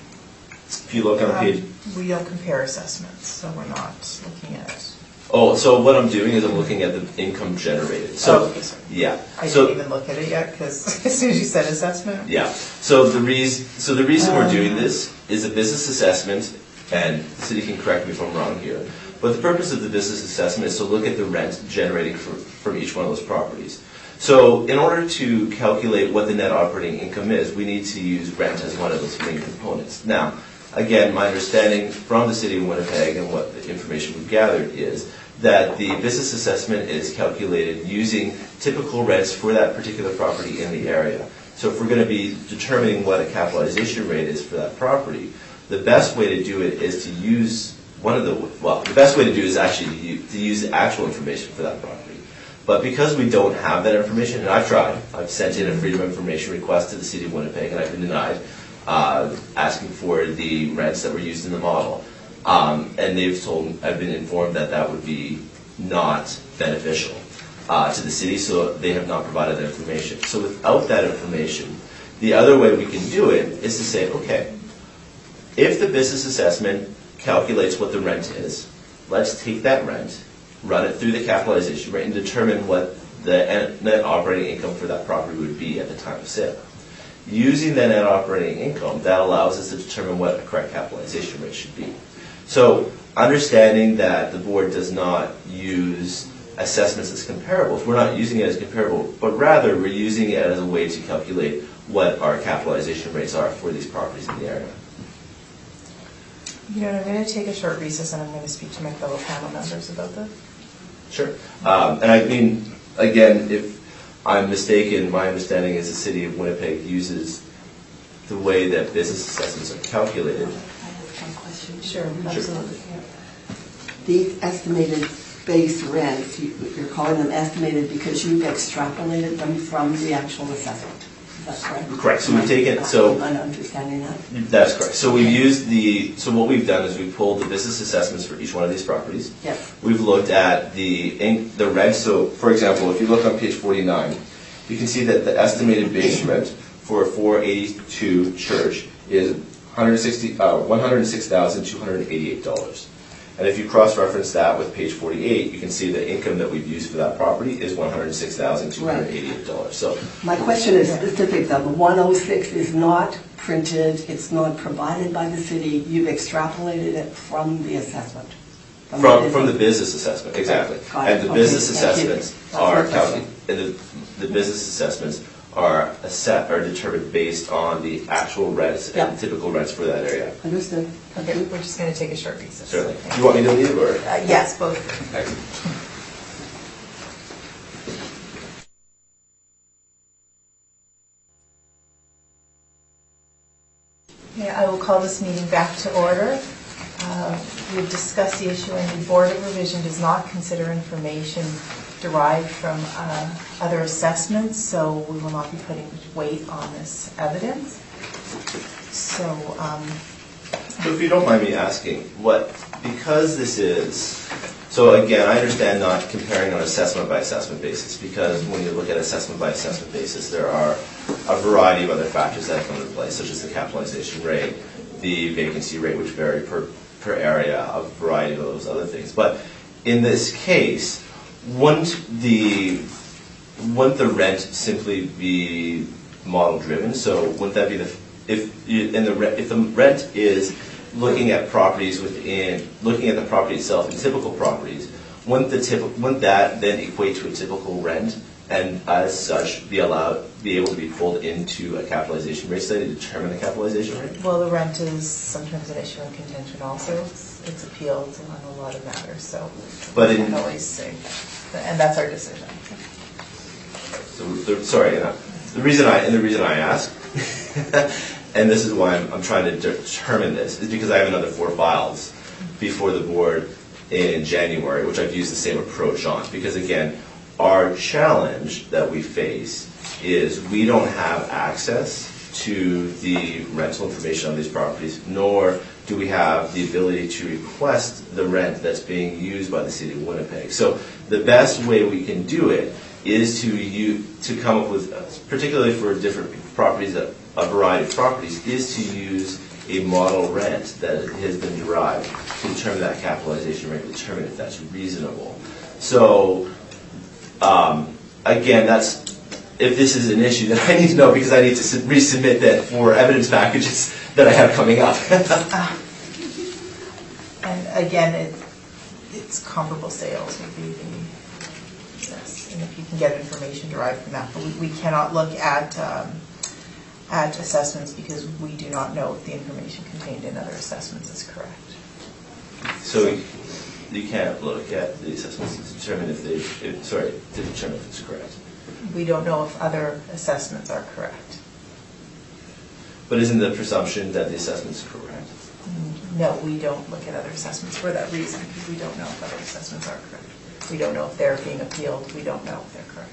If you look on page... We don't compare assessments, so we're not looking at... Oh, so what I'm doing is I'm looking at the income generated. So, okay, sorry. Yeah. I didn't even look at it yet, because as soon as you said assessment... Yeah. So the reason we're doing this is a business assessment, and the city can correct me if I'm wrong here, but the purpose of the business assessment is to look at the rent generating from each one of those properties. So in order to calculate what the net operating income is, we need to use rent as one of those main components. Now, again, my understanding from the City of Winnipeg and what the information we've gathered is that the business assessment is calculated using typical rents for that particular property in the area. So if we're going to be determining what a capitalization rate is for that property, the best way to do it is to use the best way to do it is actually to use the actual information for that property. But because we don't have that information, and I've tried, I've sent in a Freedom of Information request to the City of Winnipeg, and I've been denied, asking for the rents that were used in the model. And I've been informed that that would be not beneficial to the city, so they have not provided that information. So without that information, the other way we can do it is to say, okay, if the business assessment calculates what the rent is, let's take that rent, run it through the capitalization rate, and determine what the net operating income for that property would be at the time of sale. Using that net operating income, that allows us to determine what a correct capitalization rate should be. So understanding that the board does not use assessments as comparables. We're not using it as comparable, but rather we're using it as a way to calculate what our capitalization rates are for these properties in the area. You know, I'm going to take a short recess and I'm going to speak to my fellow panel members about this. Sure. And I mean, again, if I'm mistaken, my understanding is the city of Winnipeg uses the way that business assessments are calculated. I have one question. Sure, absolutely. These estimated base rents, you're calling them estimated because you've extrapolated them from the actual assessment. Is that correct? Correct. So we've taken, so I'm understanding that. that's correct. So we've used so what we've done is we've pulled the business assessments for each one of these properties. Yes. We've looked at the rent. So for example, if you look on page 49, you can see that the estimated base rent for a 482 church is $106,288. And if you cross-reference that with page 48, you can see the income that we've used for that property is $106,288. So My question is specific though. The 106 is not printed, it's not provided by the city. You've extrapolated it from the assessment. from the business assessment, exactly. Got it. And the Okay, business thank you. assessments That's are my question. the business assessments are determined based on the actual rents Yeah. and typical rents for that area. Understood. Okay, we're just going to take a short recess. Certainly. Okay. Do you want me to leave or? Yes, both. Excellent. Okay, I will call this meeting back to order. We've discussed the issue, and the Board of Revision does not consider information derived from other assessments, so we will not be putting weight on this evidence. So, So if you don't mind me asking, because this is, so again, I understand not comparing on assessment by assessment basis, because when you look at assessment by assessment basis, there are a variety of other factors that come into play, such as the capitalization rate, the vacancy rate, which vary per area, a variety of those other things. But in this case, wouldn't the rent simply be model driven? So wouldn't that be if the rent is looking at properties looking at the property itself in typical properties, wouldn't that then equate to a typical rent, and as such be able to be pulled into a capitalization rate study to determine the capitalization rate? well, the rent is sometimes an issue in contention also. It's appealed on a lot of matters, so But we in- can always say, and that's our decision. So, sorry, the reason I ask, and this is why I'm trying to determine this, is because I have another 4 files before the board in January, which I've used the same approach on. Because again, our challenge that we face is we don't have access to the rental information on these properties, nor do we have the ability to request the rent that's being used by the city of Winnipeg. So the best way we can do it is to come up with, particularly for different properties, a variety of properties, is to use a model rent that has been derived to determine that capitalization rate, determine if that's reasonable. So again, if this is an issue, then I need to know, because I need to resubmit that for evidence packages that I have coming up. And again, it's comparable sales would be the, yes, and if you can get information derived from that. But we cannot look at assessments because we do not know if the information contained in other assessments is correct. So you can't look at the assessments to determine to determine if it's correct. We don't know if other assessments are correct. But isn't the presumption that the assessment's correct? No, we don't look at other assessments for that reason, because we don't know if other assessments are correct. We don't know if they're being appealed. We don't know if they're correct.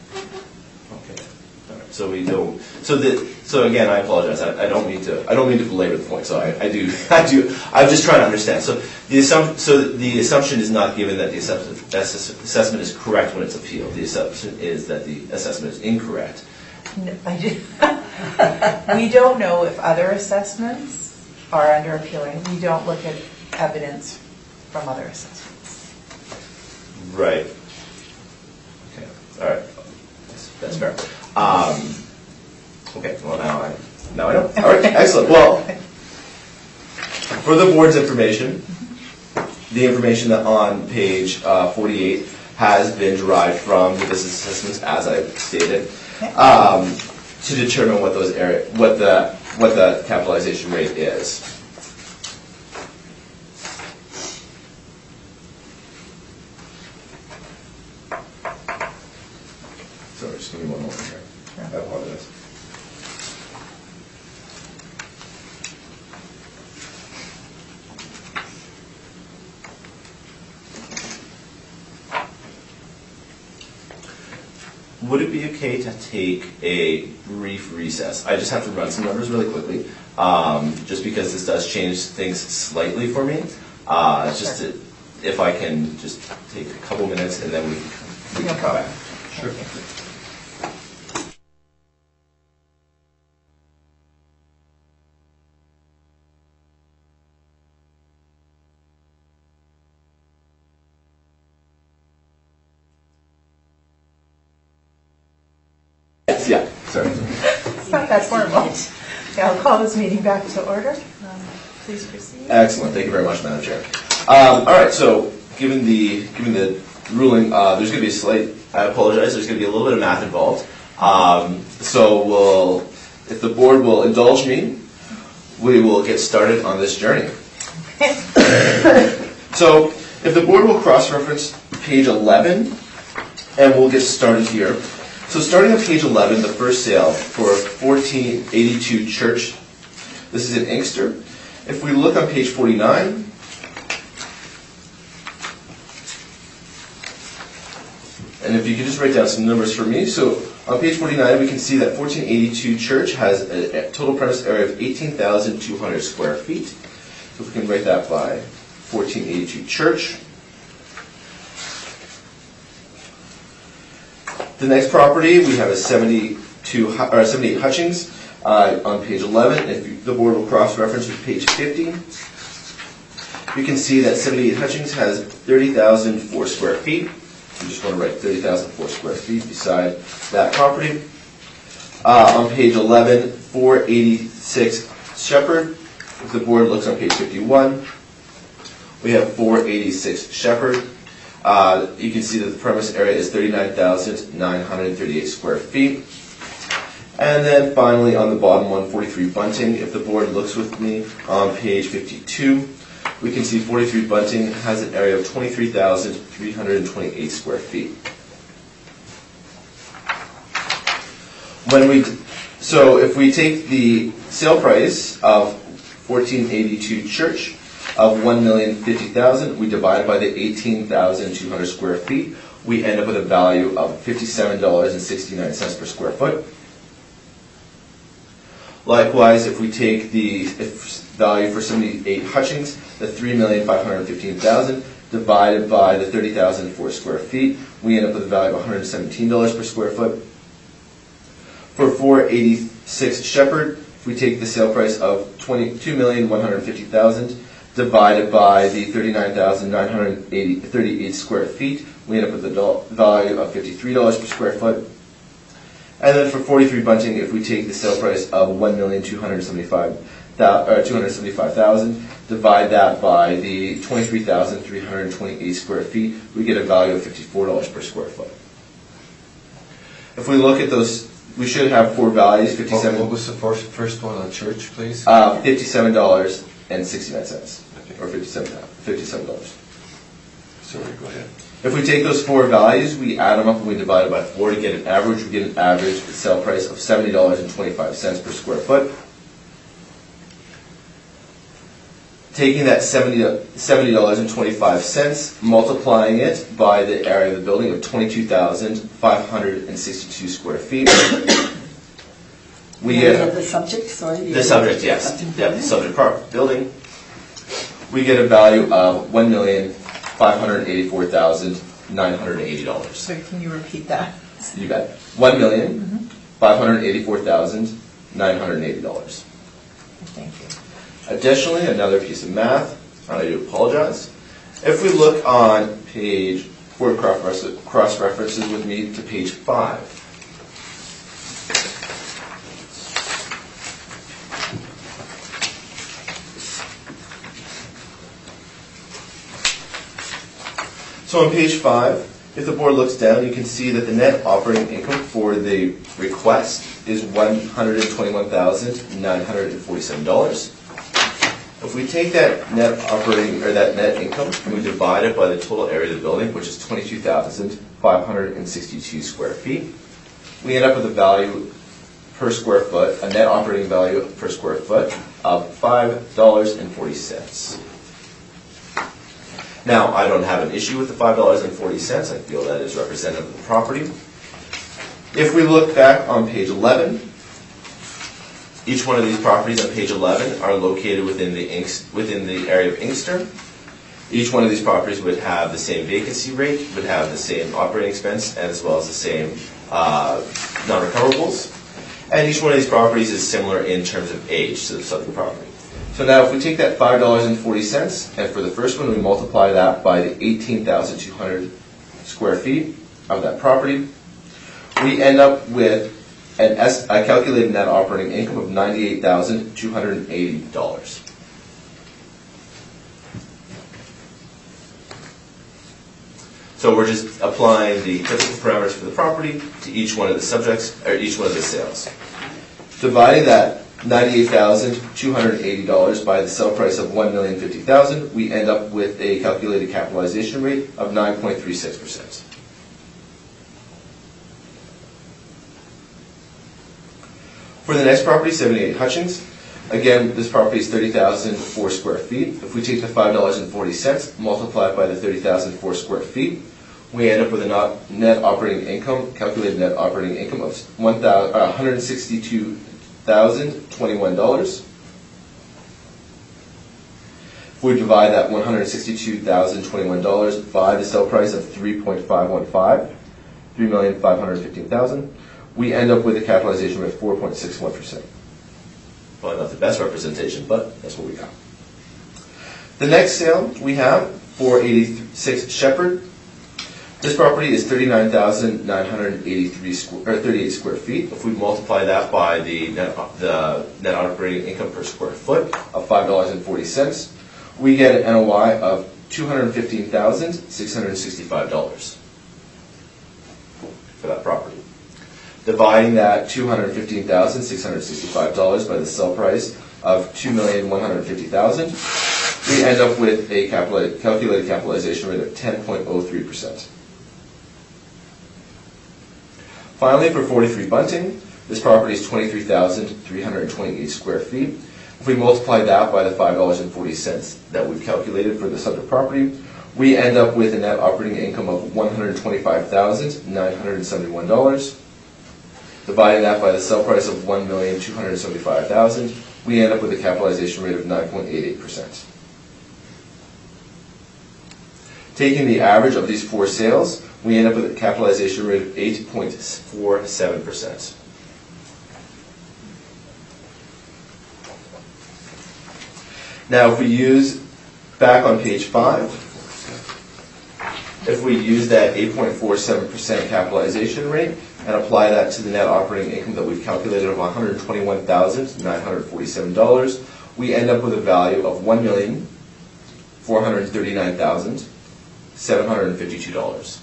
Okay. All right. So we don't. So again, I apologize. I don't mean to belabor the point. So I do. I'm just trying to understand. So the assumption is not given that the assessment is correct when it's appealed. The assumption is that the assessment is incorrect. No, we don't know if other assessments are under appealing. We don't look at evidence from other assessments. Right. Okay. All right. That's fair. Okay. Well, now I know. All right. Excellent. Well, for the board's information, the information that on page 48 has been derived from the business assessments, as I stated, to determine what the capitalization rate is. Sorry, just give me one moment here. I apologize. Would it be okay to take a brief recess? I just have to run some numbers really quickly, just because this does change things slightly for me. Just to, if I can just take a couple minutes and then we can come back. Sure. Yeah, sorry. It's not that formal. Yeah, I'll call this meeting back to order. Please proceed. Excellent. Thank you very much, Madam Chair. All right. So, given the ruling, there's going to be a slight. I apologize. There's going to be a little bit of math involved. So if the board will indulge me, we will get started on this journey. So, if the board will cross-reference page 11, and we'll get started here. So starting on page 11, the first sale for 1482 Church. This is in Inkster. If we look on page 49, and if you could just write down some numbers for me. So on page 49, we can see that 1482 Church has a total premise area of 18,200 square feet. So if we can write that by 1482 Church. The next property, we have a 78 Hutchings on page 11. If the board will cross-reference with page 50, you can see that 78 Hutchings has 30,004 square feet. You just want to write 30,004 square feet beside that property. On page 11, 486 Shepherd. If the board looks on page 51, we have 486 Shepherd. You can see that the premise area is 39,938 square feet. And then finally on the bottom one, 43 Bunting. If the board looks with me on page 52, we can see 43 Bunting has an area of 23,328 square feet. So if we take the sale price of 1482 Church of $1,050,000, we divide by the 18,200 square feet, we end up with a value of $57.69 per square foot. Likewise, if we take the value for 78 Hutchings, the $3,515,000, divided by the 30,004 square feet, we end up with a value of $117 per square foot. For 486 Shepherd, if we take the sale price of $22,150,000, divided by the 39,938 square feet, we end up with a value of $53 per square foot. And then for 43 Bunting, if we take the sale price of $1,275,000, divide that by the 23,328 square feet, we get a value of $54 per square foot. If we look at those, we should have four values. 57. What was the first one on Church, please? $57.69, or $57. Sorry, go ahead. If we take those four values, we add them up and we divide it by 4 to get an average. We get an average sale price of $70.25 per square foot. Taking that $70.25, multiplying it by the area of the building of 22,562 square feet. We get the subject, sorry. The subject, yes. Yeah, the subject part, building. We get a value of $1,584,980. So can you repeat that? You bet. $1,584,980. Thank you. Additionally, another piece of math, and I do apologize. If we look on page, board cross-references with me to page 5. So on page 5, If the board looks down, you can see that the net operating income for the request is $121,947. If we take that net operating, or that net income, and we divide it by the total area of the building, which is 22,562 square feet, we end up with a value per square foot, a net operating value per square foot of $5.40. Now, I don't have an issue with the $5.40. I feel that is representative of the property. If we look back on page 11, each one of these properties on page 11 are located within the area of Inkster. Each one of these properties would have the same vacancy rate, would have the same operating expense, as well as the same non-recoverables. And each one of these properties is similar in terms of age to the subject property. So now if we take that $5.40, and for the first one we multiply that by the 18,200 square feet of that property, we end up with a calculated net operating income of $98,280. So we're just applying the typical parameters for the property to each one of the subjects, or each one of the sales. Dividing that $98,280 by the sale price of $1,050,000, we end up with a calculated capitalization rate of 9.36%. For the next property, 78 Hutchings, again, this property is 30,004 square feet. If we take the $5.40, multiply it by the 30,004 square feet, we end up with a net operating income, calculated net operating income of $162,021. If we divide that $162,021 by the sale price of $3.515, $3,515,000, we end up with a capitalization rate of 4.61%. Probably not the best representation, but that's what we got. The next sale we have, 486 Shepherd. This property is 39,938 square feet. If we multiply that by the net operating income per square foot of $5.40, we get an NOI of $215,665 for that property. Dividing that $215,665 by the sale price of $2,150,000, we end up with a calculated capitalization rate of 10.03%. Finally, for 43 Bunting, this property is 23,328 square feet. If we multiply that by the $5.40 that we've calculated for the subject property, we end up with a net operating income of $125,971. Dividing that by the sale price of $1,275,000, we end up with a capitalization rate of 9.88%. Taking the average of these four sales, we end up with a capitalization rate of 8.47%. Now, if we use, back on page 5, if we use that 8.47% capitalization rate and apply that to the net operating income that we've calculated of $121,947, we end up with a value of $1,439,752,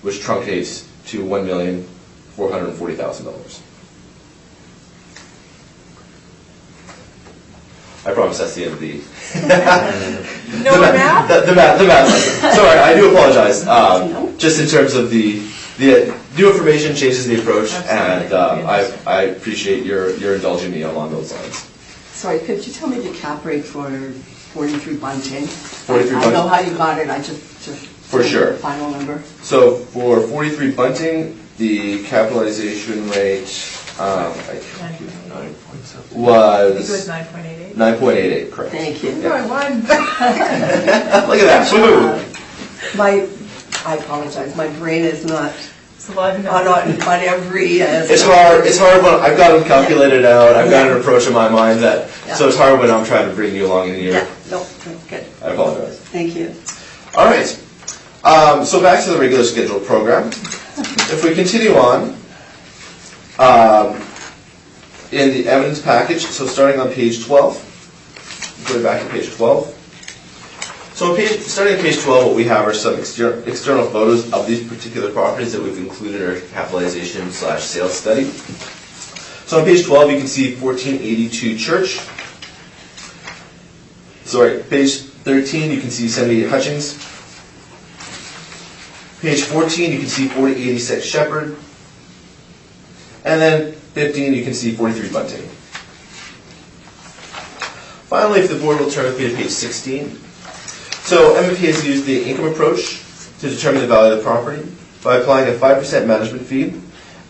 which truncates to $1,440,000. I promise that's the end of the No math? The math lesson. Sorry, I do apologize. Just in terms of the new information changes the approach, and I appreciate your indulging me along those lines. Sorry, could you tell me the cap rate for 43 Bunting? 43 I know how you got it, I just for sure. The final number. So for 43 Bunting, the capitalization rate was 9.88. 9.88, correct. Thank you. No, I won. Look at that. Woo! I apologize, my brain is not It's alive and on every... It's hard when I've got them calculated out. I've got an approach in my mind that, so it's hard when I'm trying to bring you along in here. Yeah, no, good. I apologize. Thank you. All right. So back to the regular scheduled program. If we continue on, in the evidence package, so starting on page 12, go back to page 12. So starting at page 12, what we have are some external photos of these particular properties that we've included in our capitalization/sales study. So on page 12, you can see 1482 Church. Sorry, page 13, you can see 78 Hutchings. Page 14, you can see 4086 Shepherd. And then 15, you can see 43 Bunting. Finally, if the board will turn with me to page 16. So M&P has used the income approach to determine the value of the property by applying a 5% management fee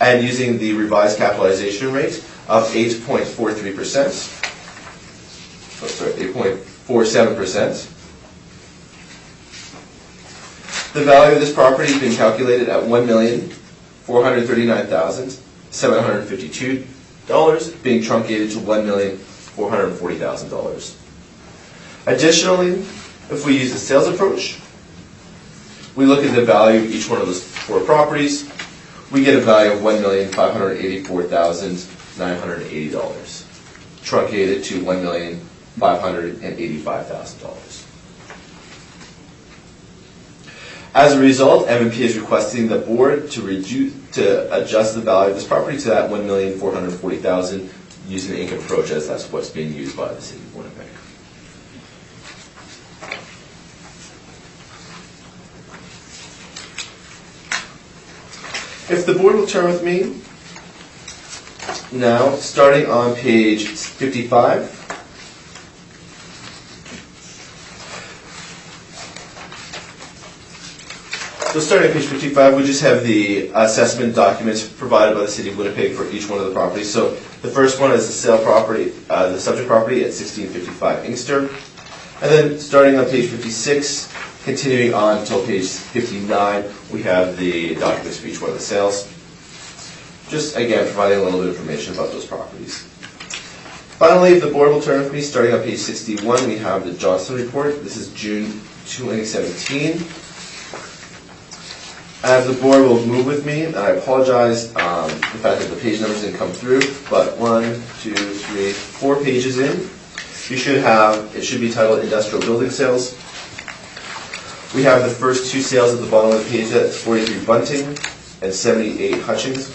and using the revised capitalization rate of 8.43%. Oh, sorry, 8.47%. The value of this property has been calculated at $1,439,752, being truncated to $1,440,000. Additionally, if we use the sales approach, we look at the value of each one of those 4 properties, we get a value of $1,584,980, truncated to $1,585,000. As a result, M&P is requesting the board to adjust the value of this property to that $1,440,000 using the income approach, as that's what's being used by the city of Winnipeg. If the board will turn with me now, starting on page 55. So starting at page 55, we just have the assessment documents provided by the city of Winnipeg for each one of the properties. So the first one is the sale property, the subject property at 1655 Inkster. And then starting on page 56, continuing on until page 59, we have the documents for each one of the sales. Just, again, providing a little bit of information about those properties. Finally, if the board will turn with me, starting on page 61, we have the Johnson report. This is June 2017. As the board will move with me, and I apologize the fact that the page numbers didn't come through, but 1, 2, 3, 4 pages in, you should have, it should be titled Industrial Building Sales. We have the first 2 sales at the bottom of the page, that's 43 Bunting and 78 Hutchings.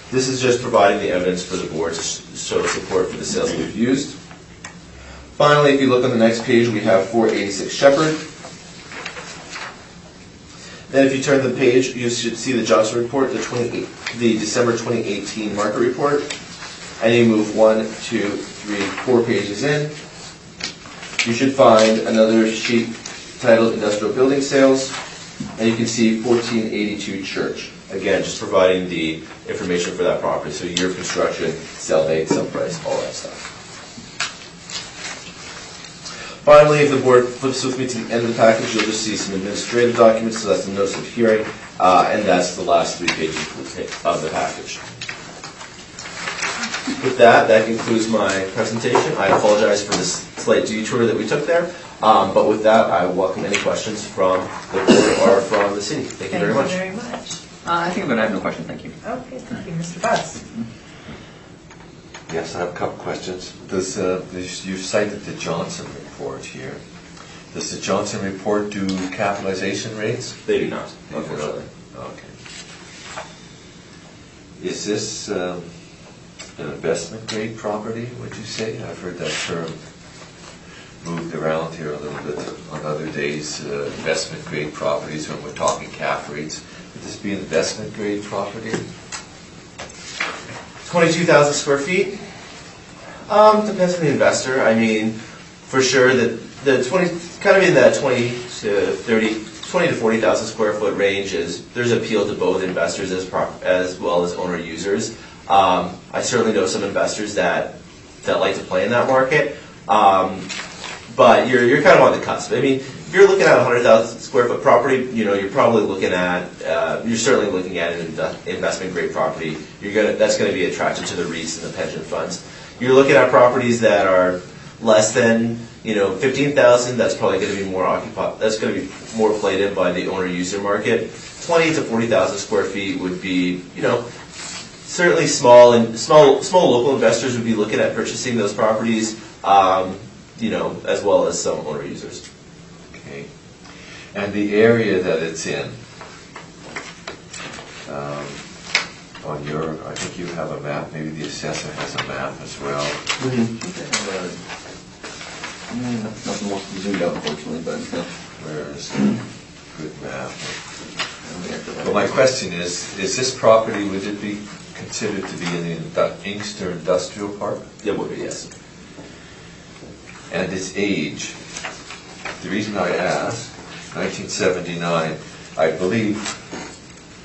This is just providing the evidence for the board to show support for the sales that we've used. Finally, if you look on the next page, we have 486 Shepherd. Then if you turn the page, you should see the Johnson report, the December 2018 market report. And you move 1, 2, 3, 4 pages in. You should find another sheet titled Industrial Building Sales. And you can see 1482 Church. Again, just providing the information for that property. So year of construction, sell date, sell price, all that stuff. Finally, if the board flips with me to the end of the package, you'll just see some administrative documents. So that's the notice of hearing, and that's the last 3 pages of the package. With that concludes my presentation. I apologize for this slight detour that we took there. But with that, I welcome any questions from the board or from the city. Thank you very much. Thank you very much. I think I'm going to have no question, thank you. Okay, thank you. Mr. Buss? Yes, I have a couple questions. You cited the Johnson report here. Does the Johnson report do capitalization rates? They do not, unfortunately. Okay. Is this an investment grade property, would you say? I've heard that term moved around here a little bit on other days, investment grade properties when we're talking cap rates. Would this be an investment grade property? 22,000 square feet. Depends on the investor. I mean, for sure that the 20, kind of in that 20 to 40,000 square foot range there's appeal to both investors as well as owner users. I certainly know some investors that like to play in that market. But you're kind of on the cusp. I mean, if you're looking at a 100,000 square foot property, you're probably looking at, you're certainly looking at an investment grade property. That's going to be attractive to the REITs and the pension funds. You're looking at properties that are less than, 15,000. That's probably going to be more occupied. That's going to be more played in by the owner user market. 20 to 40,000 square feet would be, certainly small local investors would be looking at purchasing those properties. As well as some owner users. Okay. And the area that it's in, on your, I think you have a map, maybe the assessor has a map as well. Not the most zoomed out, unfortunately, but Where is the good map? Well, my question is this property, would it be considered to be in the Inkster Industrial Park? It would be, yes. And its age, the reason I ask, 1979, I believe,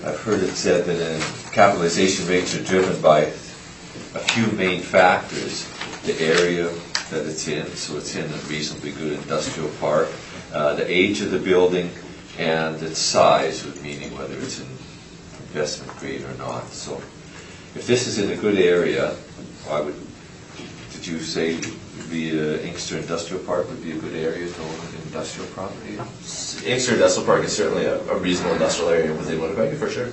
I've heard it said that capitalization rates are driven by a few main factors. The area that it's in, so it's in a reasonably good industrial park, the age of the building, and its size, meaning whether it's in investment grade or not. So if this is in a good area, did you say the Inkster Industrial Park would be a good area to own an industrial property? Inkster Industrial Park is certainly a reasonable industrial area within Winnipeg, for sure.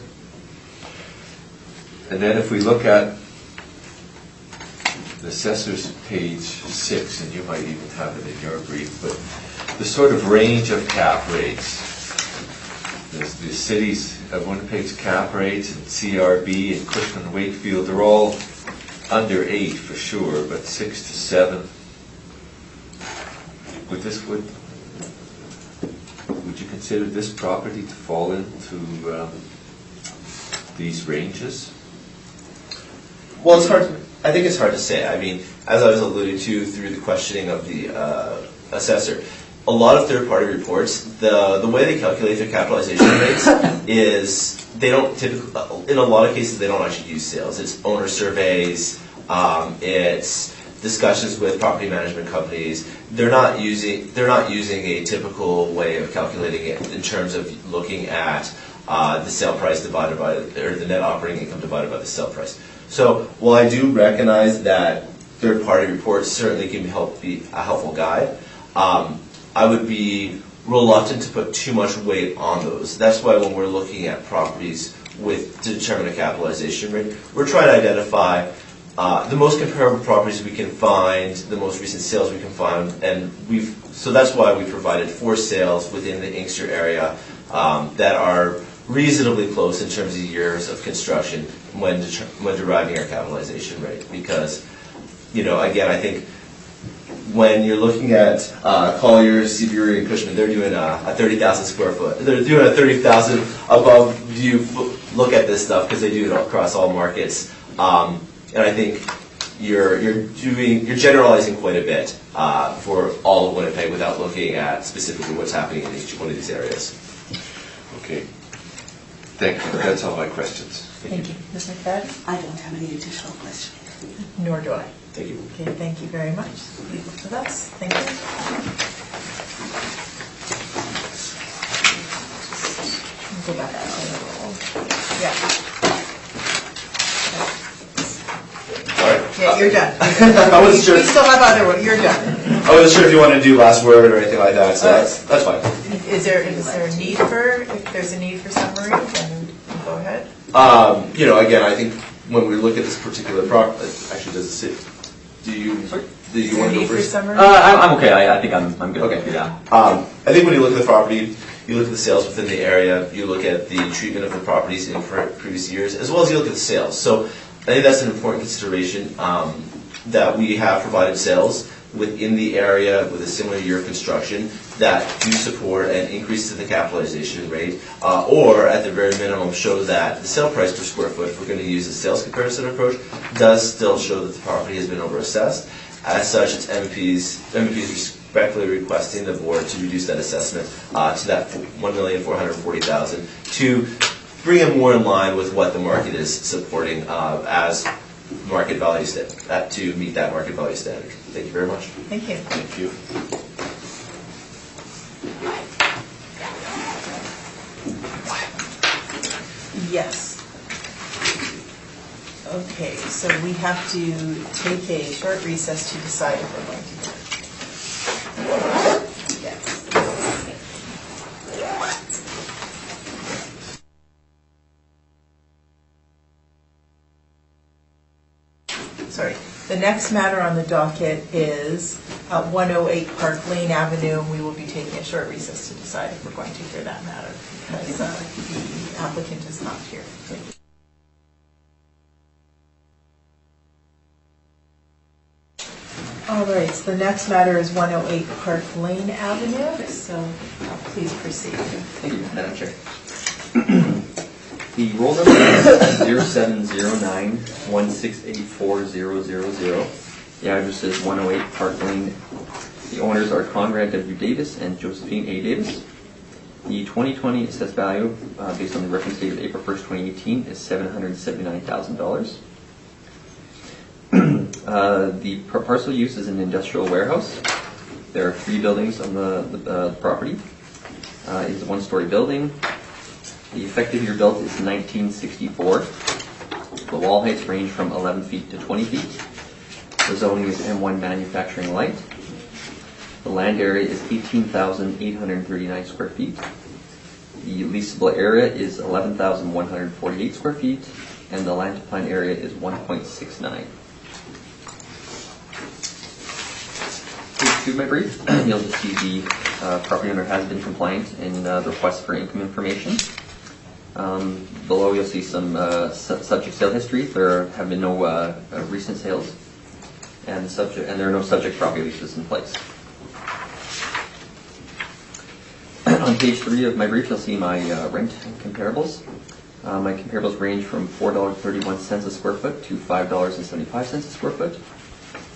And then if we look at the assessor's page 6, and you might even have it in your brief, but the sort of range of cap rates. There's the cities of Winnipeg's cap rates, and CRB and Cushman & Wakefield, they're all under 8 for sure, but 6 to 7. Would you consider this property to fall into these ranges? Well, it's hard. I think it's hard to say. I mean, as I was alluding to through the questioning of the assessor, a lot of third-party reports, the way they calculate their capitalization rates is they don't typically, in a lot of cases, they don't actually use sales. It's owner surveys, it's discussions with property management companies. They're not using a typical way of calculating it in terms of looking at the sale price divided by, or the net operating income divided by the sale price. So while I do recognize that third-party reports certainly can be a helpful guide, I would be reluctant to put too much weight on those. That's why when we're looking at properties to determine a capitalization rate, we're trying to identify the most comparable properties we can find, the most recent sales we can find, and so that's why we provided 4 sales within the Inkster area that are reasonably close in terms of years of construction when deriving our capitalization rate. Because, again, I think when you're looking at Colliers, Seabury, and Cushman, they're doing a 30,000 square foot. They're doing a 30,000 above view look at this stuff because they do it across all markets. And I think you're generalizing quite a bit for all of Winnipeg without looking at specifically what's happening in each one of these areas. Okay. Thank you. That's all my questions. Thank you. Ms. McFadden? I don't have any additional questions. Nor do I. Thank you. Okay, thank you very much. Leave it with us. Thank you. Go back to the roll. Yeah. All right. Yeah, you're done. I wasn't sure. We still have other one. You're done. I wasn't sure if you wanted to do last word or anything like that, so that's fine. Is there a need for, if there's a need for summary, then go ahead. Again, I think when we look at this particular property, actually, does it sit? Do you want to go Need for first? summary? I'm okay. I think I'm good. Okay. Yeah. I think when you look at the property, you look at the sales within the area, you look at the treatment of the properties in previous years, as well as you look at the sales. So I think that's an important consideration, that we have provided sales within the area with a similar year of construction that do support an increase to the capitalization rate, or at the very minimum show that the sale price per square foot, if we're going to use a sales comparison approach, does still show that the property has been overassessed. As such, it's MP's respectfully requesting the board to reduce that assessment to that $1,440,000 to bring it more in line with what the market is supporting as market value to meet that market value standard. Thank you very much. Thank you. Thank you. Yes. Okay, so we have to take a short recess to decide if we're going to do it. Yes. Sorry. The next matter on the docket is 108 Park Lane Avenue. We will be taking a short recess to decide if we're going to hear that matter because the applicant is not here. All right, so the next matter is 108 Park Lane Avenue, so please proceed. Thank you, Madam Chair. The roll number is 0709-1684000. The address is 108 Park Lane. The owners are Conrad W. Davis and Josephine A. Davis. The 2020 assessed value, based on the reference date of April 1st, 2018, is $779,000. The parcel use is an industrial warehouse. There are 3 buildings on the property. It is a 1-story building. The effective year built is 1964. The wall heights range from 11 feet to 20 feet. The zoning is M1 manufacturing light. The land area is 18,839 square feet. The leasable area is 11,148 square feet, and the land to plan area is 1.69. Page 2 of my brief, you'll just see the property owner has been compliant in the request for income information. Below you'll see some subject sale history. There have been no recent sales, and there are no subject property leases in place. On page 3 of my brief, you'll see my rent comparables. My comparables range from $4.31 a square foot to $5.75 a square foot.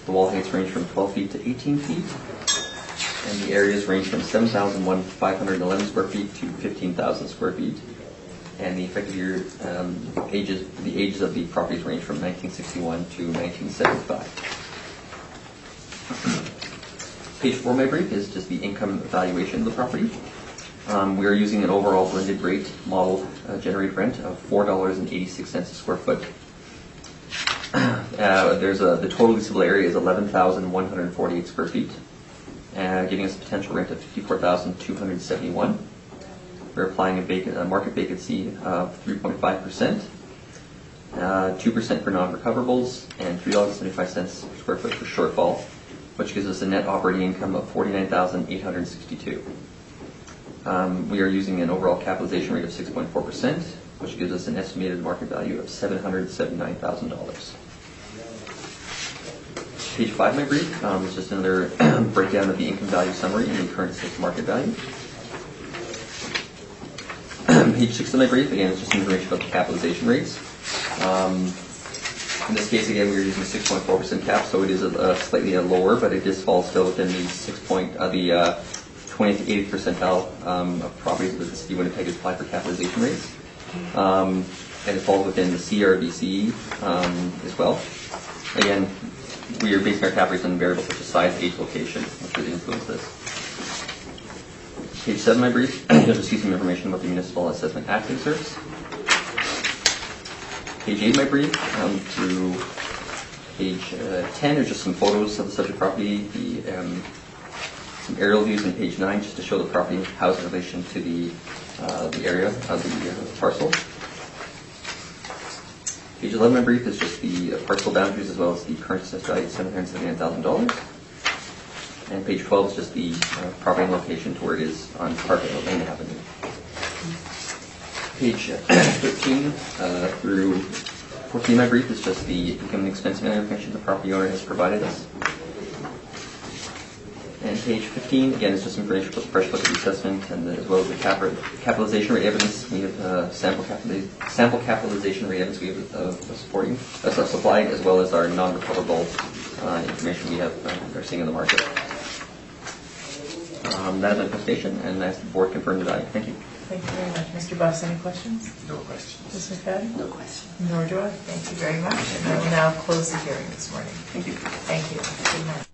The wall heights range from 12 feet to 18 feet, and the areas range from 7,511 square feet to 15,000 square feet. And the effective year the ages of the properties range from 1961 to 1975. Page 4 of my brief is just the income valuation of the property. We are using an overall blended rate model generated rent of $4.86 a square foot. The total leasable area is 11,148 square feet, giving us a potential rent of $54,271. We're applying a market vacancy of 3.5%, 2% for non-recoverables, and $3.75 per square foot for shortfall, which gives us a net operating income of $49,862. We are using an overall capitalization rate of 6.4%, which gives us an estimated market value of $779,000. Page 5 of my brief is just another breakdown of the income value summary and the current assessed market value. Page 6 of my brief, again, is just information about the capitalization rates. In this case, again, we're using 6.4% cap, so it is slightly lower, but it does fall still within the 20th to 80th percentile of properties that the city of Winnipeg has applied for capitalization rates. And it falls within the CRBC as well. Again, we are basing our cap rates on variables such as size, age, location, which would influence this. Page 7 of my brief, you'll just see some information about the Municipal Assessment Act excerpts. Page 8 of my brief through page 10 are just some photos of the subject property, some aerial views on page 9 just to show the property house in relation to the area of the parcel. Page 11 of my brief is just the parcel boundaries as well as the current assessed value of $779,000. And page 12 is just the property and location to where it is on Park Lane Avenue. Page 13 through 14 of my brief is just the income and expense information the property owner has provided us. And page 15, again, is just information about the fresh look at the assessment and as well as the capitalization rate evidence. We have sample capitalization rate evidence we have supplied, as well as our non-recoverable information we are seeing in the market. That is my presentation, and I ask the board confirm the value. Thank you. Thank you very much. Mr. Buss, any questions? No questions. Ms. McFadden? No question. Nor do I. Thank you very much. And I will now close the hearing this morning. Thank you. Thank you. Good night.